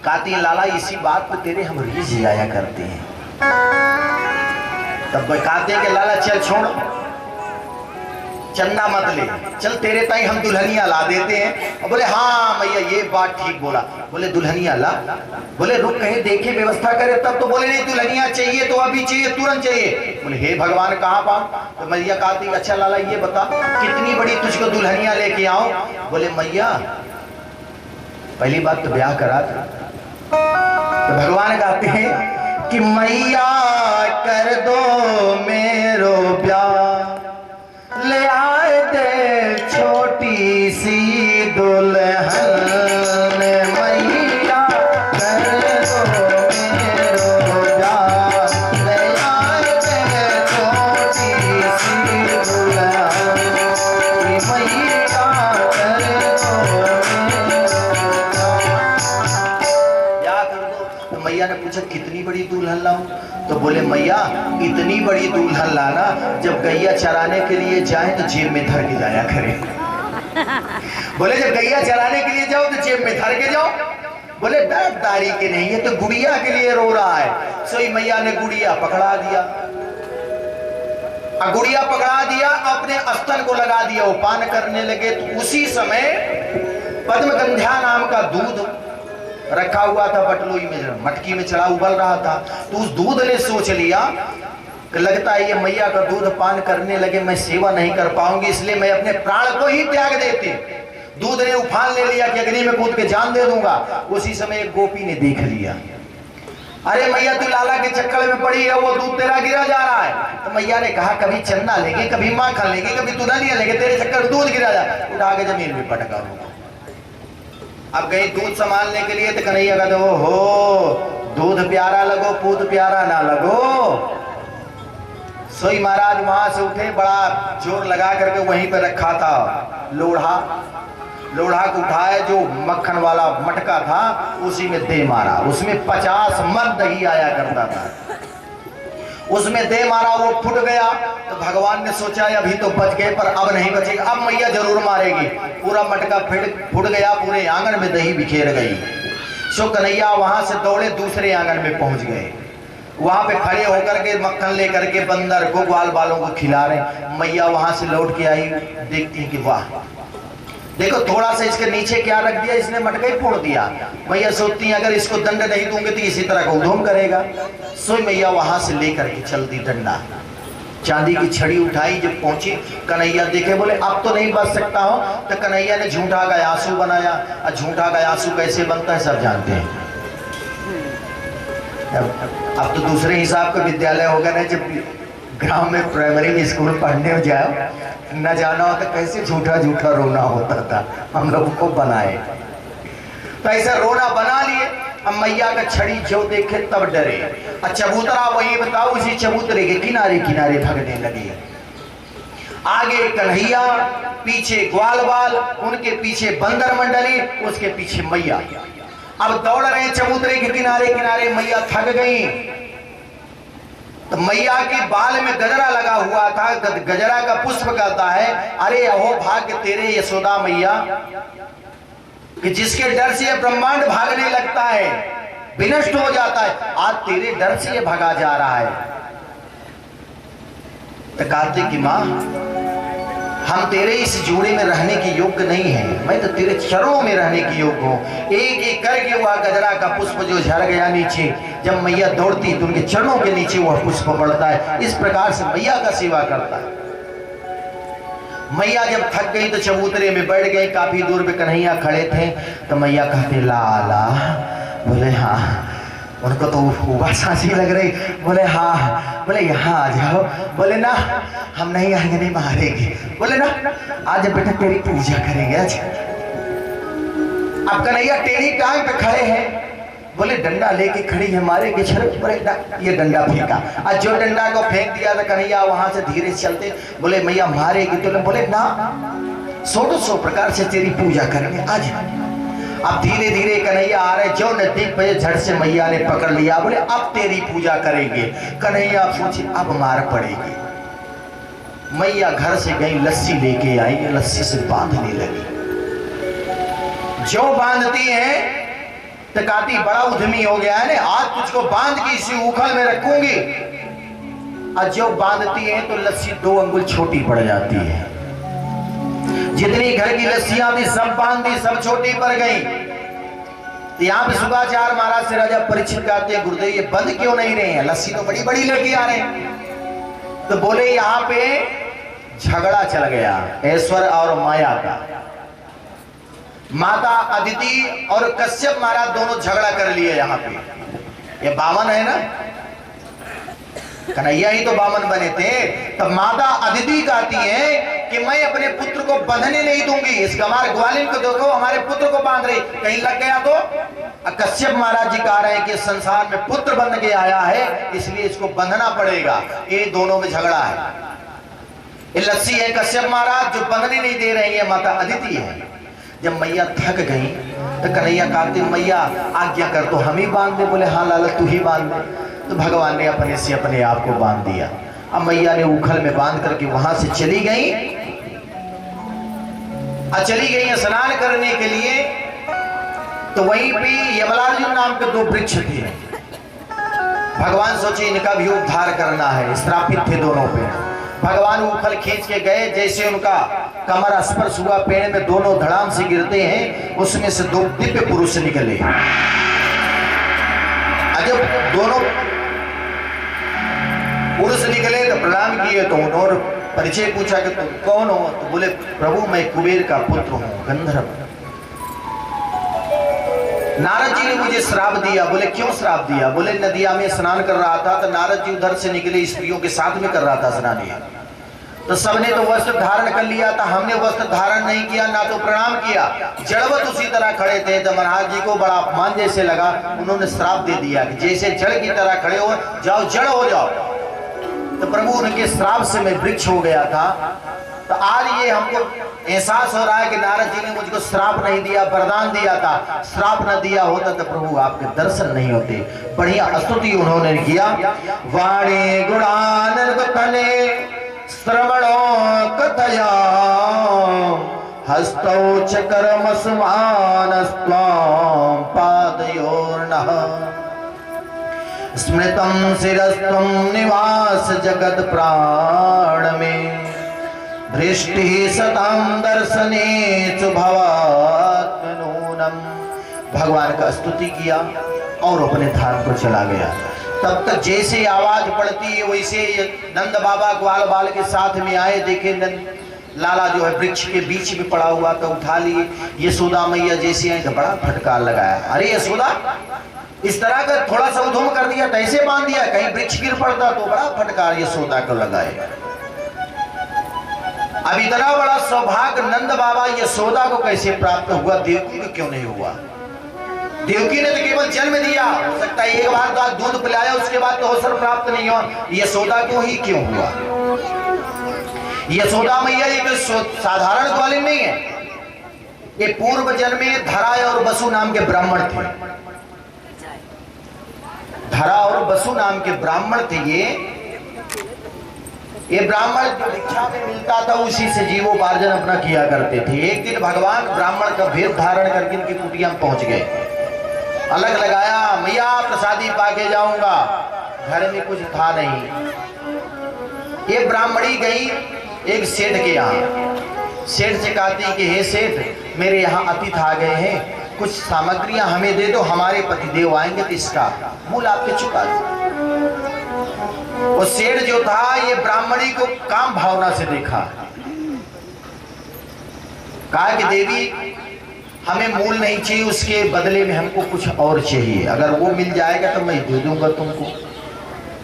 कहती लाला इसी बात पे तेरे हम रीझ जाया करते हैं। तब कहते हैं कि लाला चल छोड़, चंदा मत ले, चल तेरे ताई हम दुल्हनिया ला देते हैं। और बोले हाँ मैया ये बात ठीक बोला। बोले दुल्हनिया ला, बोले रुक कहीं देखे व्यवस्था करे तब। तो बोले नहीं दुल्हनिया चाहिए तो अभी चाहिए, तुरंत चाहिए। बोले हे भगवान कहाँ पाऊं? तो मैया कहती अच्छा लाला ये बता कितनी बड़ी तुझको दुल्हनिया लेके आऊं? बोले मैया पहली बात तो ब्याह करा था। तो भगवान कहते हैं कि मैया कर दो मेरो ब्याह, ले आए दे छोटी सी दुल्हन, मैया कर दो मेरो ब्याह, ले आए दे छोटी सी दुल्हन, मैया कर दो क्या कर दो। तो मैया ने पूछा कितनी बड़ी दुल्हन लाऊं? तो बोले मैया इतनी बड़ी दुल्हन लाना जब गैया चराने के लिए जाए तो जेब में धर के जाया करे। बोले जब गैया चराने के लिए जाओ तो जेब में धर के जाओ। बोले दारी के नहीं है तो गुड़िया के लिए रो रहा है। सोई मैया ने गुड़िया पकड़ा दिया, गुड़िया पकड़ा दिया, अपने स्तन को लगा दिया, वो पान करने लगे। तो उसी समय पद्मगंध्या नाम का दूध रखा हुआ था पटलोई में, मटकी में चढ़ा उबल रहा था। तो उस दूध ने सोच लिया कि लगता है ये मैया का दूध पान करने लगे, मैं सेवा नहीं कर पाऊंगी, इसलिए मैं अपने प्राण को ही त्याग देती। दूध ने उफान ले लिया कि अग्नि में कूद के जान दे दूंगा। उसी समय एक गोपी ने देख लिया, अरे मैया तू लाला के चक्कर में पड़ी है, वो दूध तेरा गिरा जा रहा है। तो मैया ने कहा कभी चंदा लेंगे, कभी माखन लेंगे, कभी दुल्हनिया लेंगे, तेरे चक्कर में दूध गिरा जा। उठा के जमीन में पटका दूंगा। अब गई दूध संभालने के लिए तो कन्हैया कहते हो दूध प्यारा लगो पूत प्यारा ना लगो। सोई महाराज वहां से उठे, बड़ा जोर लगा करके वहीं पे रखा था लोढ़ा, लोढ़ा को उठाया, जो मक्खन वाला मटका था उसी में दे मारा। उसमें 50 मन दही आया करता था, उसमें दे मारा, वो फूट गया। तो भगवान ने सोचा अभी तो बच गए पर अब नहीं बचेगा, अब मैया जरूर मारेगी। पूरा मटका फूट गया, पूरे आंगन में दही बिखेर गई। सो कन्हैया वहां से दौड़े दूसरे आंगन में पहुंच गए। वहां पे खड़े होकर के मक्खन लेकर के बंदर को ग्वाल बालों को खिला रहे। मैया वहां से लौट के आई, देखती है कि वाह देखो थोड़ा सा इसके नीचे क्या रख दिया, इसने मटका ही फोड़ दिया। मैया सोचती है अगर इसको दंड नहीं दूंगे तो इसी तरह का उधम करेगा। सो मैया वहां से लेकर के चलती डंडा, चांदी की छड़ी उठाई। जब पहुंची कन्हैया देखे, बोले अब तो नहीं बच सकता हो। तो कन्हैया ने झूठा का आंसू बनाया। और झूठा का आंसू कैसे बनता है सब जानते हैं। अब तो दूसरे हिसाब का विद्यालय होगा ना, जब गांव में प्राइमरी स्कूल पढ़ने में जाओ न जाना हो तो कैसे झूठा झूठा रोना होता था, हम लोग को बनाए। तो ऐसा रोना बना लिए। अब मैया का छड़ी जो देखे तब डरे। और चबूतरा वही बताओ, उसी चबूतरे के किनारे किनारे भगने लगे। आगे कन्हैया, पीछे ग्वाल बाल, उनके पीछे बंदर मंडली, उसके पीछे मैया। अब दौड़ रहे चबूतरे के किनारे किनारे। मैया थक गई तो मैया के बाल में गजरा लगा हुआ था, गजरा का पुष्प कहता है अरे अहो भाग्य तेरे यशोदा मैया कि जिसके डर से ये ब्रह्मांड भागने लगता है, विनष्ट हो जाता है, आज तेरे डर से ये भागा जा रहा है। तो कहते कि मां हम तेरे इस जोड़े में रहने के योग्य नहीं है, मैं तो तेरे चरणों में रहने के योग्य हूँ। एक एक करके वह गजरा का पुष्प जो झड़ गया नीचे, जब मैया दौड़ती तो उनके चरणों के नीचे वह पुष्प पड़ता है। इस प्रकार से मैया का सेवा करता है। मैया जब थक गई तो चबूतरे में बैठ गई। काफी दूर पे कन्हैया खड़े थे। तो मैया कहते लाला, बोले हाँ। उनको तो हुआ सांसी लग रही। बोले हाँ। बोले यहाँ आ जाओ। बोले ना हम नहीं आएंगे, नहीं मारेंगे। बोले ना आज बेटा तेरी पूजा करेंगे आज। अब कन्हैया टेढ़ी टांग पे खड़े हैं। बोले डंडा लेके खड़ी है, मारेंगे छड़े। बोले ये डंडा फेंका। आज जो डंडा को फेंक दिया था कन्हैया वहां से धीरे चलते। बोले मैया मारेगी तो बोले ना 100 प्रकार से तेरी पूजा करेंगे आज। अब धीरे धीरे कन्हैया आ रहे, जो नजदीक पे झट से मैया ने पकड़ लिया। बोले अब तेरी पूजा करेंगे। कन्हैया आप सोचे अब मार पड़ेगी। मैया घर से गई, लस्सी लेके आई, लस्सी से बांधने लगी। जो बांधती है तो कहती बड़ा उद्यमी हो गया है ना, आज तुझको बांध के इसी उखल में रखूंगी। और जो बांधती है तो लस्सी 2 अंगुल छोटी पड़ जाती है। जितनी घर की लस्सियां थी सब बांध दी, सब छोटी पड़ गई। तो यहाँ पे शुक्राचार्य महाराज से राजा परीक्षित कहते हैं, गुरुदेव ये बंद क्यों नहीं रहे हैं, लस्सी तो बड़ी बड़ी लेके आ रहे हैं। तो बोले यहाँ पे झगड़ा चल गया ऐश्वर और माया का। माता अदिति और कश्यप महाराज दोनों झगड़ा कर लिए यहाँ पे। ये बामन है ना, कन्हैया ही तो बामन बने थे। तब माता अदिति कहती है कि मैं अपने पुत्र को बंधने नहीं दूंगी। इस गमार ग्वालिन को देखो, हमारे पुत्र को बांध रही, कहीं लग गया तो। कश्यप महाराज जी कह रहे हैं कि संसार में पुत्र बन के आया है, इसलिए इसको बंधना पड़ेगा। ये दोनों में झगड़ा है। ये लस्सी है कश्यप महाराज जो बंधने नहीं दे रही है, माता अदिति है। जब मैया थक गई तो कन्हैया कहते, मैया आज्ञा कर तो हम ही बांध दे। बोले हाँ लाला तू ही बांध दे। तो भगवान ने अपने से अपने आप को बांध दिया। अब मैया ने उखल में बांध करके वहां से चली गई स्नान करने के लिए। तो वहीं पे यमलार्जुन नाम के दो वृक्ष थे। भगवान सोचे इनका भी उद्धार करना है, श्रापित थे दोनों पे। भगवान उखल खींच के गए, जैसे उनका कमर स्पर्श हुआ पेड़ में, दोनों धड़ाम से गिरते हैं। उसमें से दो दिव्य पुरुष निकले। जब दोनों पुरुष निकले तो प्रणाम किए। तो उन्होंने परिचय पूछा कि तुम कौन हो? तो बोले प्रभु मैं कुबेर का पुत्र हूं, गंधर्व। नारद जी ने मुझे श्राप दिया। बोले क्यों श्राप दिया? बोले नदिया में स्नान कर रहा था तो नारद जी उधर से निकले, स्त्रियों के साथ में कर रहा था स्नान। तो सबने तो वस्त्र धारण कर लिया था, हमने वस्त्र धारण नहीं किया, ना तो प्रणाम किया। जड़वत उसी तरह खड़े थे। तो महाराज जी को बड़ा अपमान जैसे लगा, उन्होंने श्राप दे दिया कि जैसे जड़ की तरह खड़े हो जाओ, जड़ हो जाओ। तो प्रभु उनके श्राप से मैं वृक्ष हो गया था। तो आज ये हमको एहसास हो रहा है कि नारद जी ने मुझको श्राप नहीं दिया, वरदान दिया था। श्राप न दिया होता तो प्रभु आपके दर्शन नहीं होते। बढ़िया स्तुति उन्होंने किया। वाणी गुणानंद कथने श्रवणो कथया हस्तौ च कर्मस्मानस्त्वां पादयोर्नः स्मृतं शिरस्त्वं निवास जगत प्राण में दृष्टि सतां दर्शने भवात्मनूनम। भगवान का स्तुति किया और अपने धाम को चला गया। तब तक जैसे आवाज पड़ती है वैसे नंद बाबा ग्वाल बाल के साथ में आए। देखे लाला जो है वृक्ष के बीच में पड़ा हुआ तो उठा लिए। यशोदा मैया जैसे आई तो बड़ा फटकार लगाया। अरे यशोदा, इस तरह का थोड़ा सा उधम कर दिया, कैसे बांध दिया, कहीं वृक्ष गिर पड़ता तो बड़ा फटकार यशोदा को लगाए। अब इतना बड़ा सौभाग्य नंद बाबा यशोदा को कैसे प्राप्त हुआ, देवकी को क्यों नहीं हुआ? देवकी ने तो केवल जन्म दिया, हो सकता है एक बार तो दूध पिलाया, उसके बाद तो अवसर प्राप्त नहीं हुआ। यशोदा को ही क्यों हुआ? यशोदा मैया एक साधारण ग्वालिन नहीं है। ये पूर्व जन्म में धरा और बसु नाम के ब्राह्मण थे। धरा और बसु नाम के ब्राह्मण थे। ये ब्राह्मण जो भिक्षा में मिलता था उसी से जीवोपार्जन अपना किया करते थे। एक दिन भगवान ब्राह्मण का भेद धारण करके इनकी कुटिया में पहुंच गए। अलग लगाया, मैया प्रसादी पाके जाऊंगा। घर में कुछ था नहीं। ये ब्राह्मणी गई एक सेठ के यहाँ। सेठ से कहती कि हे सेठ, मेरे यहाँ अतिथि आ गए हैं, कुछ सामग्रियां हमें दे दो, हमारे पतिदेव आएंगे तो इसका मूल आपके चुका दो। वो सेठ जो था ये ब्राह्मणी को काम भावना से देखा। कहा कि देवी हमें मूल नहीं चाहिए, उसके बदले में हमको कुछ और चाहिए, अगर वो मिल जाएगा तो मैं दे दूंगा तुमको।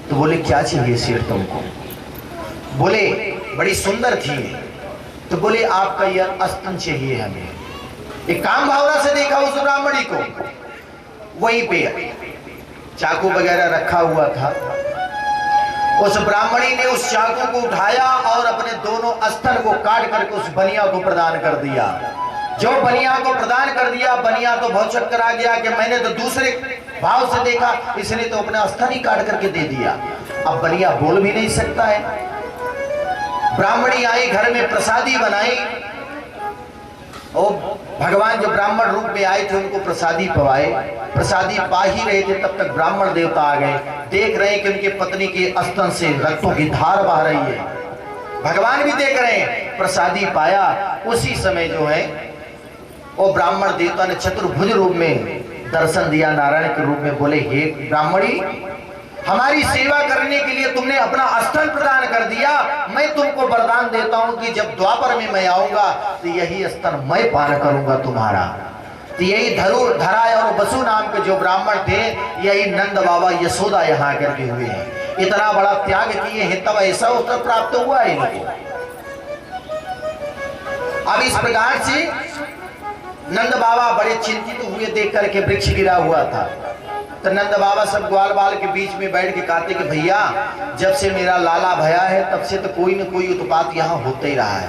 तो बोले क्या चाहिए सेठ तुमको? बोले बड़ी सुंदर थी। तो बोले आपका यह स्तन चाहिए हमें। एक काम भावना से देखा उस ब्राह्मणी को। वहीं पे चाकू वगैरह रखा हुआ था। उस ब्राह्मणी ने उस चाकू को उठाया और अपने दोनों स्तन को काट करके उस बनिया को प्रदान कर दिया। जो बनिया को प्रदान कर दिया, बनिया तो बहुत चक्कर आ गया कि मैंने तो दूसरे भाव से देखा, इसने तो अपना स्तन ही काट करके दे दिया। अब बनिया बोल भी नहीं सकता है। ब्राह्मणी आई, घर में प्रसादी बनाई और भगवान जो ब्राह्मण रूप में आए थे उनको प्रसादी पवाए। प्रसादी पा ही रहे थे तब तक ब्राह्मण देवता आ गए। देख रहे हैं कि उनके पत्नी के स्तन से रक्तों की धार बह रही है। भगवान भी देख रहे हैं, प्रसादी पाया। उसी समय जो है वो ब्राह्मण देवता ने चतुर्भुज रूप में दर्शन दिया, नारायण के रूप में। बोले हे ब्राह्मणी, हमारी सेवा करने के लिए तुमने अपना स्तन प्रदान कर दिया। मैं तुमको वरदान देता हूं कि जब द्वापर में मैं आऊंगा तो यही स्तन मैं पान करूंगा तुम्हारा। तो यही धरा और वसु नाम के जो ब्राह्मण थे, यही नंद बाबा यशोदा यहाँ करके हुए हैं। इतना बड़ा त्याग किए हैं, तब ऐसा उत्तर प्राप्त हुआ है इनको। अब इस प्रकार से नंद बाबा बड़े चिंतित हुए, देख करके वृक्ष गिरा हुआ था। तो नंद बाबा सब ग्वाल बाल के बीच में बैठ के कहते कि भैया, जब से मेरा लाला भया है तब से तो कोई न कोई उत्पात यहाँ होता ही रहा है।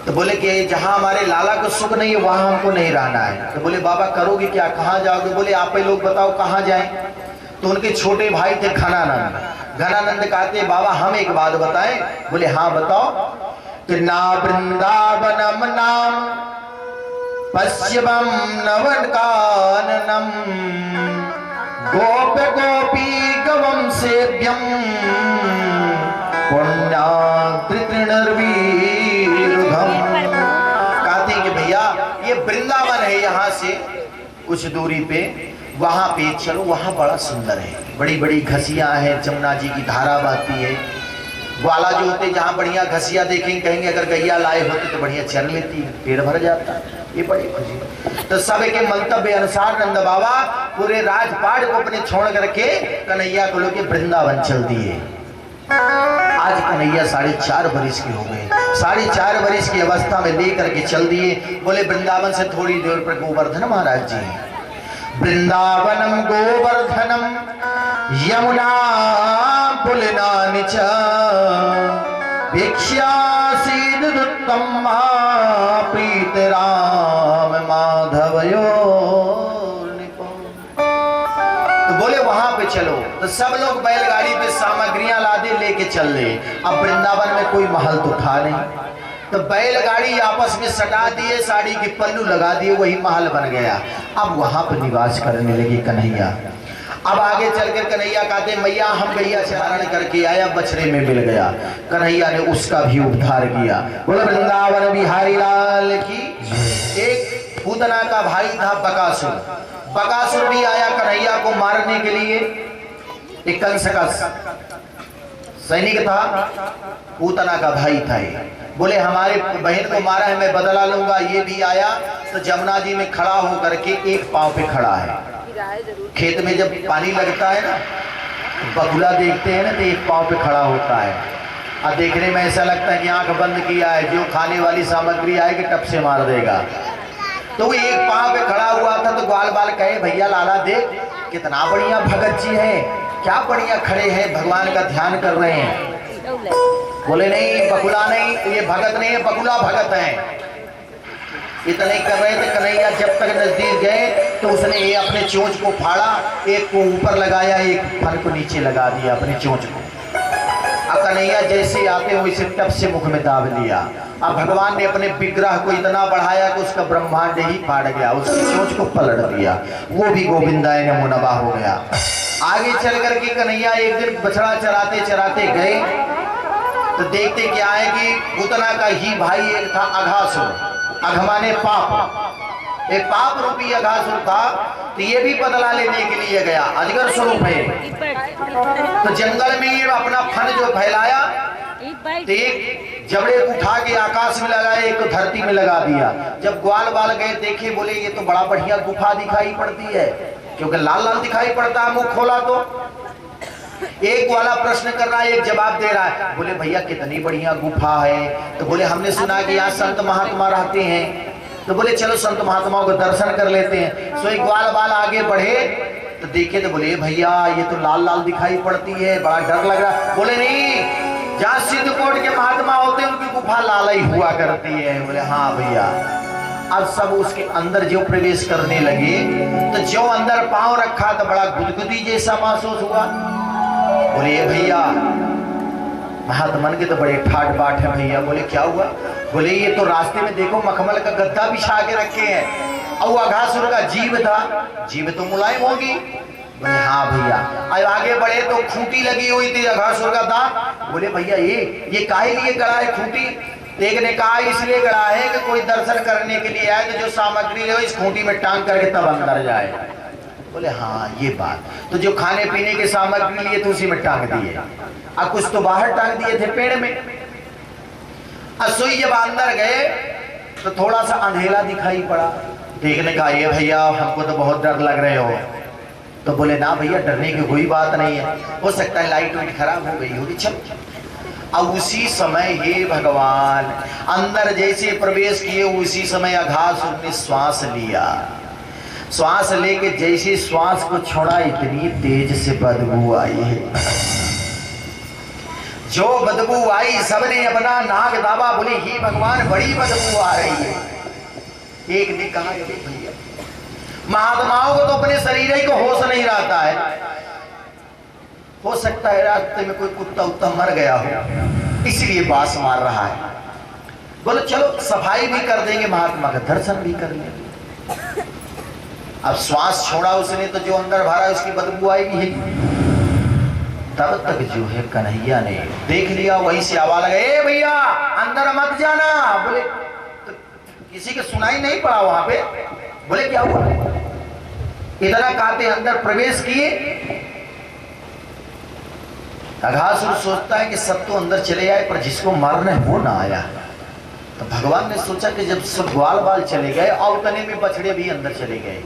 तो बोले कि जहां हमारे लाला को सुख नहीं है वहां हमको नहीं रहना है। तो बोले बाबा करोगे क्या, कहाँ जाओगे? बोले आप ही लोग बताओ कहाँ जाएं। तो उनके छोटे भाई थे घनानंद। घनानंद कहते बाबा हम एक बात बताएं। बोले हाँ बताओ। कि ना वृंदावनम नाम पश्यवम नवन काननम गोप गोपी गवम सेव्यम कहते कि भैया ये वृंदावन है, यहाँ से कुछ दूरी पे, वहां पे चलो, वहां बड़ा सुंदर है। बड़ी बड़ी घसियां हैं, जमुना जी की धारा बहती है। ग्वाला जो होते जहाँ बढ़िया घसिया देखेंगे कहेंगे अगर गैया लाए होते तो बढ़िया चर लेती है, पेट भर जाता। ये बड़ी खुशी। तो सब के मंतव्य अनुसार नंद बाबा पूरे राजपाट को अपने छोड़ करके कन्हैया को लेके वृंदावन चल दिए। आज कन्हैया 4.5 वर्ष के हो गए। 4.5 वर्ष की अवस्था में लेकर के चल दिए। बोले वृंदावन से थोड़ी देर पर गोवर्धन महाराज जी, वृंदावनम गोवर्धनम यमुना पुलिनानि च भिक्षासीदुत्तम प्रीत राम माधवयो। तो बोले वहां पे चलो। तो सब लोग बैलगाड़ी पे सामग्रियां लादे लेके चल रहे। अब वृंदावन में कोई महल तो था नहीं, तो बैलगाड़ी आपस में सटा दिए, साड़ी की पल्लू लगा दिए, वही महल बन गया। अब वहां पर निवास करने लगे कन्हैया। अब आगे चलकर कन्हैया कहते मैया हम गैया से हरण करके आया, बछड़े में मिल गया। कन्हैया ने उसका भी उद्धार किया। बोले वृंदावन बिहारी लाल की। एक पूतना का भाई था बकासुर। बकासुर भी आया कन्हैया को मारने के लिए। एक कंस का सैनिक था, पूतना का भाई था। बोले हमारे बहन को मारा है, मैं बदला लूंगा। ये भी आया तो जमुना जी में खड़ा होकर के एक पांव पे खड़ा है। खेत में जब पानी लगता है ना, बगुला देखते हैं ना, तो एक पांव पे खड़ा होता है। और देखने में ऐसा लगता है कि आंख बंद किया है, जो खाने वाली सामग्री आएगी टप से मार देगा। तो वो एक पांव पे खड़ा हुआ था। तो ग्वाल बाल कहे भैया लाला देख कितना बढ़िया भगत जी है, क्या बढ़िया खड़े हैं, भगवान का ध्यान कर रहे हैं। बोले नहीं बकुला नहीं, ये भगत नहीं है, बकुला भगत है। इतने कर रहे थे। कन्हैया जब तक नजदीक गए तो उसने ये अपने चोंच को फाड़ा, एक को ऊपर लगाया, एक फन को नीचे लगा दिया अपने चोंच को। अब कन्हैया जैसे आते हुए इसे टप से मुख में दाब लिया। अब भगवान ने अपने विग्रह को इतना बढ़ाया कि उसका ब्रह्मांड ही फाड़ गया, उसकी चोंच को पलट दिया। वो भी गोविंदाय नमो नमः हो गया। आगे चल करके कन्हैया एक दिन बछड़ा चराते चराते गए तो देखते क्या है कि पूतना का ही भाई एक था अघासुर। अघमाने पाप, एक पाप रूपी अघासुर था। तो ये भी बदला लेने के लिए गया, अजगर स्वरूप है। तो जंगल में ये अपना फन जो फैलाया, तो एक जबड़े को उठा के आकाश में लगाया, एक तो धरती में लगा दिया। जब ग्वाल बाल गए देखे, बोले ये तो बड़ा बढ़िया गुफा दिखाई पड़ती है, क्योंकि लाल लाल दिखाई पड़ता है। मुंह खोला तो एक वाला प्रश्न कर रहा है, एक जवाब दे रहा है। बोले भैया कितनी बढ़िया गुफा है। तो बोले हमने सुना कि यहाँ संत महात्मा रहते हैं। तो बोले चलो संत महात्माओं को दर्शन कर लेते हैं। सो एक ग्वाल बाल आगे बढ़े तो देखे तो बोले भैया ये तो लाल लाल दिखाई पड़ती है, बड़ा डर लग रहा। बोले नहीं, जहाँ सिद्धकोट के महात्मा होते हैं उनकी गुफा लाल ही हुआ करती है। बोले हाँ भैया। अब सब उसके अंदर जो प्रवेश करने लगे तो जो अंदर पांव रखा तो बड़ा गुदगुदी जैसा महसूस हुआ। बोले भैया महात्मन के तो बड़े ठाट बाट है भैया। बोले क्या हुआ? बोले ये तो रास्ते में देखो मखमल का गद्दा बिछा के रखे हैं। और वो अघासुर का जीव था, जीव तो मुलायम होगी, बोले हाँ भैया। अब आगे बढ़े तो खूंटी लगी हुई थी अघासुर का दांत। बोले भैया ये काहे लिए गड़ा है खूंटी? एक ने कहा इसलिए गड़ा है कि कोई दर्शन करने के लिए आए तो जो सामग्री हो इस खूंटी में टांग करके तब अंदर जाए। बोले हाँ ये बात, तो जो खाने पीने के सामग्री लिए तो उसी में टांग दिए, और कुछ तो बाहर टांग दिए थे पेड़ में। असुई जब अंदर गए तो थोड़ा सा अंधेरा दिखाई पड़ा। देखने का ये भैया हमको तो बहुत डर लग रहे हो। तो बोले ना भैया डरने की कोई बात नहीं है, हो सकता है लाइट वाइट खराब हो गई होगी। चल अब उसी समय हे भगवान अंदर जैसे प्रवेश किए उसी समय अघासुर ने श्वास लिया। श्वास लेके जैसे श्वास को छोड़ा इतनी तेज से बदबू आई है। जो बदबू आई सबने अपना नाक दाबा। बोले हे भगवान बड़ी बदबू आ रही है। एक ने कहा भैया महात्माओं को तो अपने शरीर ही को होश नहीं रहता है, हो सकता है रास्ते में कोई कुत्ता उत्ता मर गया हो इसलिए बास मार रहा है। बोले चलो सफाई भी कर देंगे, महात्मा का दर्शन भी कर लेंगे। अब श्वास छोड़ा उसने तो जो अंदर भरा उसकी बदबू आएगी। तब तक जो है कन्हैया ने देख लिया, वहीं से आवाज लगा ए भैया अंदर मत जाना। बोले तो किसी के सुनाई नहीं पड़ा वहां पे। बोले क्या हुआ? इतना कहते अंदर प्रवेश किए। अघासुर सोचता है कि सब तो अंदर चले आए पर जिसको मारना है वो ना आया। तो भगवान ने सोचा कि जब सब ग्वाल बाल चले गए और उतने में बछड़े भी अंदर चले गए,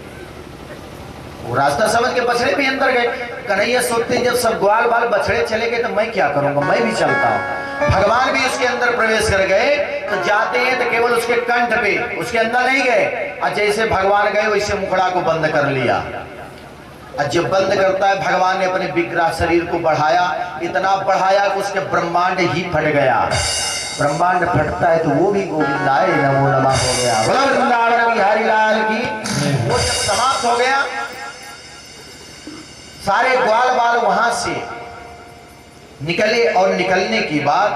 वो रास्ता समझ के बछड़े भी अंदर गए। कन्हैया सोचते जब सब ग्वाल बाल बछड़े चले गए तो मैं क्या करूंगा, मैं भी चलता हूँ। भगवान भी उसके अंदर प्रवेश कर गए। तो जाते हैं तो केवल उसके कंठ पे, उसके अंदर नहीं गए। और जैसे भगवान गए वैसे मुखड़ा को बंद कर लिया। और जब बंद करता है भगवान ने अपने विग्रह शरीर को बढ़ाया, इतना बढ़ाया कि उसके ब्रह्मांड ही फट गया। ब्रह्मांड फटता है तो वो भी गोविंदाय नमो नमः हो गया। बोला वृंदावन बिहारी लाल की। वो जब समाप्त हो गया सारे ग्वाल बाल वहां से निकले और निकलने के बाद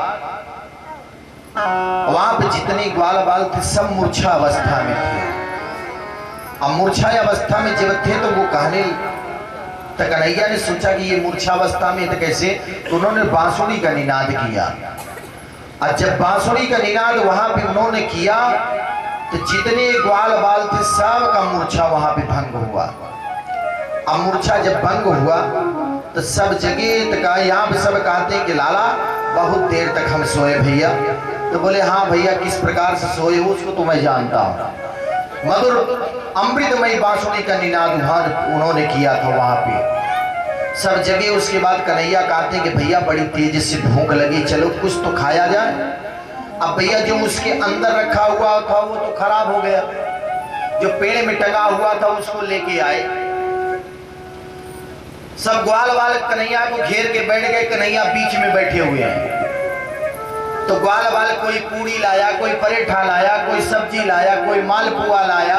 वहां पे जितने ग्वाल बाल थे सब मूर्छा अवस्था में थे। अब मूर्छा अवस्था में जब थे तो वो कहने तो कन्हैया ने सोचा कि ये मूर्छा अवस्था में तो कैसे, तो उन्होंने बांसुरी का निनाद किया। और जब बांसुरी का निनाद वहां पे उन्होंने किया तो जितने ग्वाल बाल थे सब का मूर्छा वहां पे भंग हुआ। अब मूर्छा जब भंग हुआ तो सब जगह तक यहाँ पे सब कहते कि लाला बहुत देर तक हम सोए भैया। तो बोले हाँ भैया किस प्रकार से सोए हो उसको तो मैं जानता हूँ। मधुर अमृतमयी बांसुरी का निनाद उन्होंने किया था वहां पे सब जगह। उसके बाद कन्हैया कहते कि भैया बड़ी तेज से भूख लगी, चलो कुछ तो खाया जाए। अब भैया जो उसके अंदर रखा हुआ था वो तो खराब हो गया, जो पेड़ में टंगा हुआ था उसको लेके आए। सब ग्वाल वाल कन्हैया को घेर के बैठ गए, कन्हैया बीच में बैठे हुए हैं। तो ग्वाल बाल कोई पूड़ी लाया, कोई परेठा लाया, कोई सब्जी लाया, कोई मालपुआ लाया,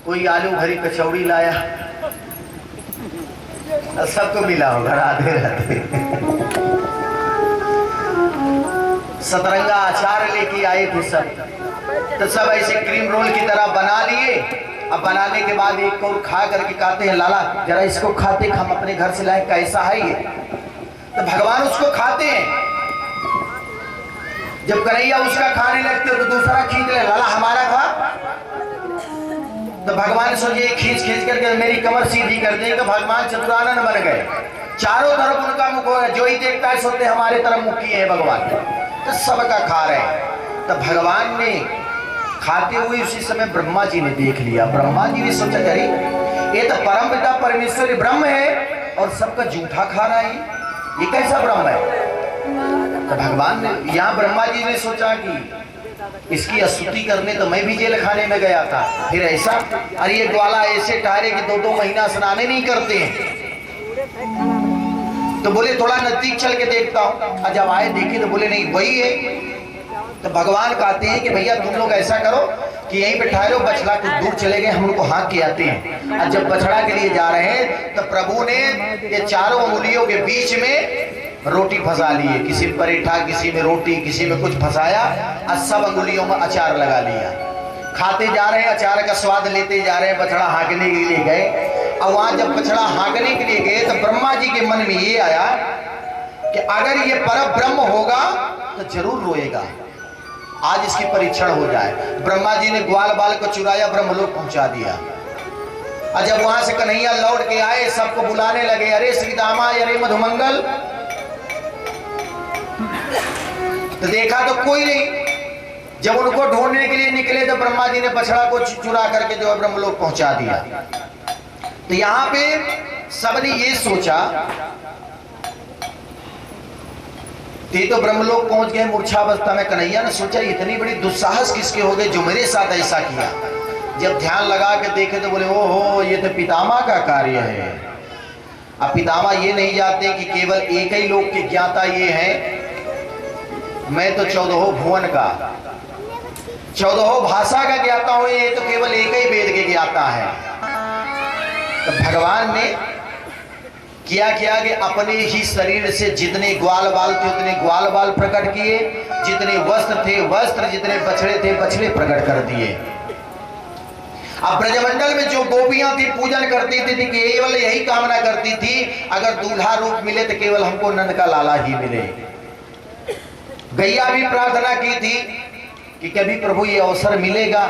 कोई आलू भरी कचौड़ी लाया। सबको मिला होगा राधे राधे। सतरंगा अचार लेके आए थे सब। तो सब ऐसे क्रीम रोल की तरह बना लिए। अब बनाने के बाद एक को खा करके कहते हैं लाला जरा इसको खाते, हम अपने घर से लाए, कैसा है ये? तो भगवान उसको खाते हैं। जब कन्हैया उसका खाने लगते तो दूसरा खींच ले, लाला हमारा खा। तो भगवान सोचे खींच खींच करके मेरी कमर सीधी कर देंगे। तो भगवान चतुरानन बन गए, चारों तरफ उनका मुख हो गया, जो ही देखता है सोचते हमारे तरफ मुख किए है भगवान। तो सबका खा रहे। तो भगवान ने खाते हुए उसी समय ब्रह्मा जी ने देख लिया। ब्रह्मा जी ने सोचा अरे ये तो परम पिता परमेश्वर ब्रह्म है और सबका जूठा खा रहा है, ये कैसा ब्रह्म है? तो भगवान ने यहाँ ब्रह्मा जी ने सोचा कि इसकी स्तुति करने तो मैं भी जेल खाने में गया था, फिर ऐसा अरे ये ग्वाला ऐसे ठहरे कि 2-2 महीना स्नाने नहीं करते हैं। तो बोले थोड़ा नजदीक चल के देखता हूँ। जब आए देखे तो बोले नहीं वही है। तो भगवान कहते हैं कि भैया तुम लोग ऐसा करो कि यहीं पे ठहरो, बछड़ा कुछ दूर चले गए, हम उनको हाँक के आते हैं। और जब बछड़ा के लिए जा रहे हैं तो प्रभु ने ये चारों अंगुलियों के बीच में रोटी फंसा लिए, किसी में परेठा, किसी में रोटी, किसी में कुछ फंसाया और सब अंगुलियों में अचार लगा लिया। खाते जा रहे हैं, अचार का स्वाद लेते जा रहे हैं। बछड़ा हाँकने के लिए गए, और वहां जब बछड़ा हाँकने के लिए गए तो ब्रह्मा जी के मन में ये आया कि अगर ये परम ब्रह्म होगा तो जरूर रोएगा, आज इसकी परीक्षण हो जाए। ब्रह्मा जी ने ग्वाल बाल को चुराया, ब्रह्मलोक पहुंचा दिया। और जब वहां से कन्हैया लौट के आए, सबको बुलाने लगे, अरे श्री दामा, अरे मधुमंगल। तो देखा तो कोई नहीं। जब उनको ढूंढने के लिए निकले तो ब्रह्मा जी ने बछड़ा को चुरा करके जो है ब्रह्मलोक पहुंचा दिया। तो यहां पे सबने ये सोचा ते तो ब्रह्मलोक पहुंच गए मूर्छावस्था में। कन्हैया ने सोचा इतनी बड़ी दुस्साहस किसके हो गए जो मेरे साथ ऐसा किया। जब ध्यान लगा के देखे तो बोले ओहो, ये तो पितामह का कार्य है। अब पितामह ये नहीं जानते कि केवल एक ही लोक के ज्ञाता ये है, मैं तो 14 भुवन का 14 भाषा का ज्ञाता हूं, ये तो केवल एक ही वेद के ज्ञाता है। तो भगवान ने किया कि अपने ही शरीर से जितने ग्वाल बाल थे उतने ग्वाल बाल प्रकट किए, जितने वस्त्र थे वस्त्र, जितने बछड़े थे बछड़े प्रकट कर दिए। अब ब्रजमंडल में जो गोपियां थी पूजन करती थी केवल यही कामना करती थी, अगर दूल्हा रूप मिले तो केवल हमको नंद का लाला ही मिले। गैया भी प्रार्थना की थी कि कभी प्रभु ये अवसर मिलेगा।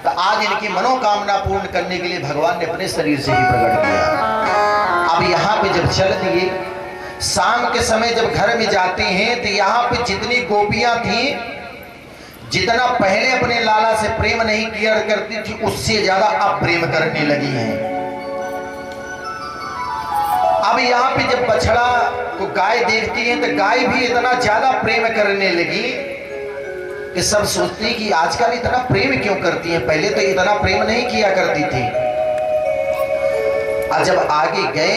तो आज इनकी मनोकामना पूर्ण करने के लिए भगवान ने अपने शरीर से ही प्रकट किया। अब यहाँ पे जब चल दिए, शाम के समय जब घर में जाते हैं तो यहाँ पे जितनी गोपियां थी, जितना पहले अपने लाला से प्रेम नहीं किया करती थी उससे ज्यादा अब प्रेम करने लगी हैं। अब यहाँ पे जब बछड़ा को गाय देखती है तो गाय भी इतना ज्यादा प्रेम करने लगी कि सब सोचती कि आजकल इतना प्रेम क्यों करती है, पहले तो इतना प्रेम नहीं किया करती थी। और जब आगे गए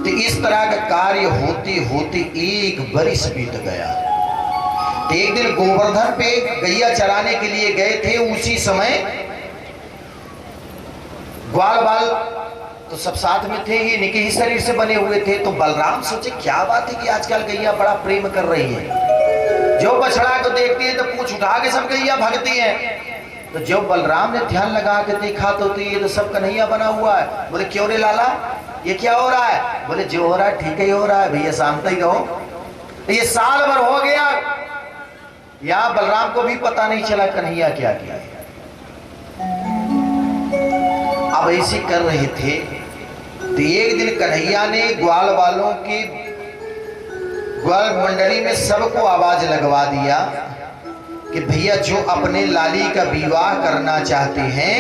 तो इस तरह का कार्य होते होते एक बरिस बीत गया। एक दिन गोवर्धन पे गैया चराने के लिए गए थे, उसी समय ग्वाल बाल तो सब साथ में थे, ये निके ही शरीर से बने हुए थे। तो बलराम सोचे क्या बात है कि आजकल गैया बड़ा प्रेम कर रही है। जो बछड़ा को देखती है तो पूछ उठा के सब गैया भागती है। तो जब बलराम ने ध्यान लगा के देखा तो ये तो सब कन्हैया बना हुआ है। बोले क्यों रे लाला, ये क्या हो रहा है? बोले जो हो रहा है ठीक ही हो रहा है भैया, शांत ही रहो। ये साल भर हो गया, यहाँ बलराम को भी पता नहीं चला कन्हैया क्या किया। अब ऐसे कर रहे थे तो एक दिन कन्हैया ने ग्वाल वालों की ग्वाल मंडली में सबको आवाज लगवा दिया कि भैया जो अपने लाली का विवाह करना चाहते हैं,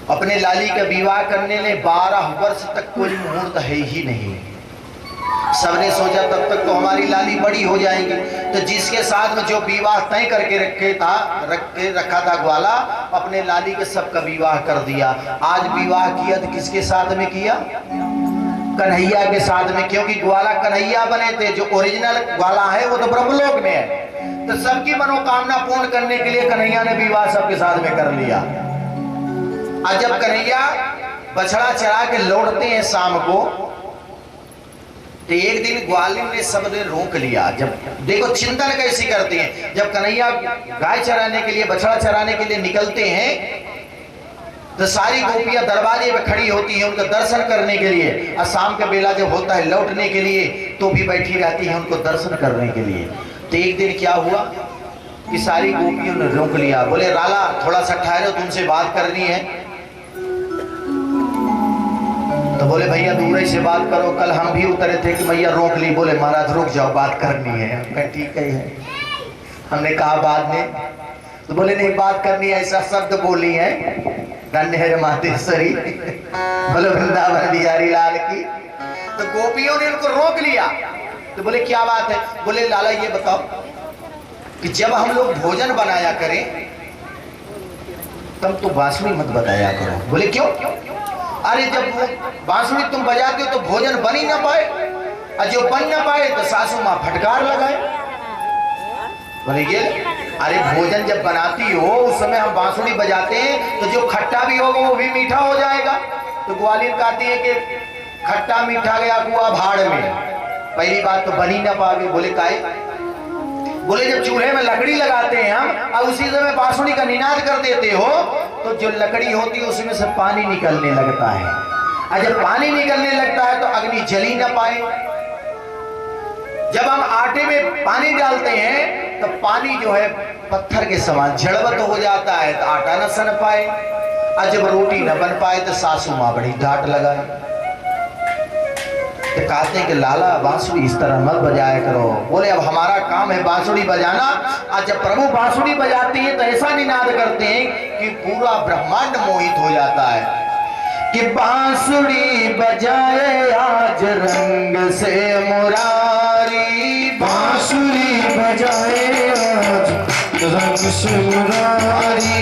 अपने लाली का विवाह करने में 12 वर्ष तक कोई मुहूर्त है ही नहीं। सबने सोचा तब तक तो हमारी लाली बड़ी हो जाएगी। तो जिसके साथ में जो विवाह तय करके रखा था ग्वाला, अपने लाली के सबका विवाह कर दिया। आज विवाह किया तो किसके साथ में किया? कन्हैया के साथ में, क्योंकि ग्वाला कन्हैया बने थे। जो ओरिजिनल ग्वाला है वो तो ब्रह्मलोक में है। तो सबकी मनोकामना पूर्ण करने के लिए कन्हैया ने विवाह सबके साथ में कर लिया। और जब कन्हैया बछड़ा चरा के लौटते हैं शाम को, तो एक दिन ग्वालिन ने सबने रोक लिया। जब देखो चिंतन कैसी करते हैं, जब कन्हैया गाय चराने के लिए बछड़ा चराने के लिए निकलते हैं तो सारी गोपियां दरवाजे पे खड़ी होती हैं उनका दर्शन करने के लिए। और शाम का बेला जब होता है लौटने के लिए तो भी बैठी रहती है उनको दर्शन करने के लिए। तो एक दिन क्या हुआ कि सारी गोपियों ने रोक लिया। बोले लाला थोड़ा सा ठहरो, तुमसे बात करनी है। तो बोले भैया दूर से बात करो, कल हम भी उतरे थे कि भैया रोक ली। बोले महाराज रुक जाओ, बात करनी है। ठीक है। हमने कहा बाद में, तो बोले नहीं बात करनी है, ऐसा शब्द बोली है धन्य है मातेश्वरी, बोले वृंदावन बिहारी लाल की। तो गोपियों ने उनको रोक लिया। तो बोले क्या बात है? बोले लाला ये बताओ कि जब हम लोग भोजन बनाया करें तब तो बांसुरी मत बताया करो। बोले क्यों? अरे जब बांसुरी तुम बजाते हो तो भोजन बन ही ना पाए, और जो बन ना पाए तो सासू माँ फटकार लगाए। बोले ये अरे भोजन जब बनाती हो उस समय हम बांसुरी बजाते हैं तो जो खट्टा भी होगा वो भी मीठा हो जाएगा। तो ग्वालियर कहती है कि खट्टा मीठा गया कुआ भाड़ में, पहली बात तो बनी ना पावे। बोले काहे? बोले जब चूल्हे में लकड़ी लगाते हैं हम और उसी समय बांसुरी का निनाद कर देते हो तो जो लकड़ी होती है उसमें से पानी निकलने लगता है, और जब पानी निकलने लगता है तो अग्नि जल ही ना पाए। जब हम आटे में पानी डालते हैं तो पानी जो है पत्थर के समान जड़वत हो जाता है, तो आटा न सन पाए, और जब रोटी न बन पाए तो सासू माँ बड़ी डांट लगाए। तो कहते हैं कि लाला बांसुरी इस तरह मत बजाया करो। बोले अब हमारा काम है बांसुरी बजाना, और जब प्रभु बांसुरी बजाती है तो ऐसा निनाद करते हैं कि पूरा ब्रह्मांड मोहित हो जाता है कि बांसुरी बजाए आज रंग से मुरारी, बांसुरी बजाए आज रंग से मुरारी,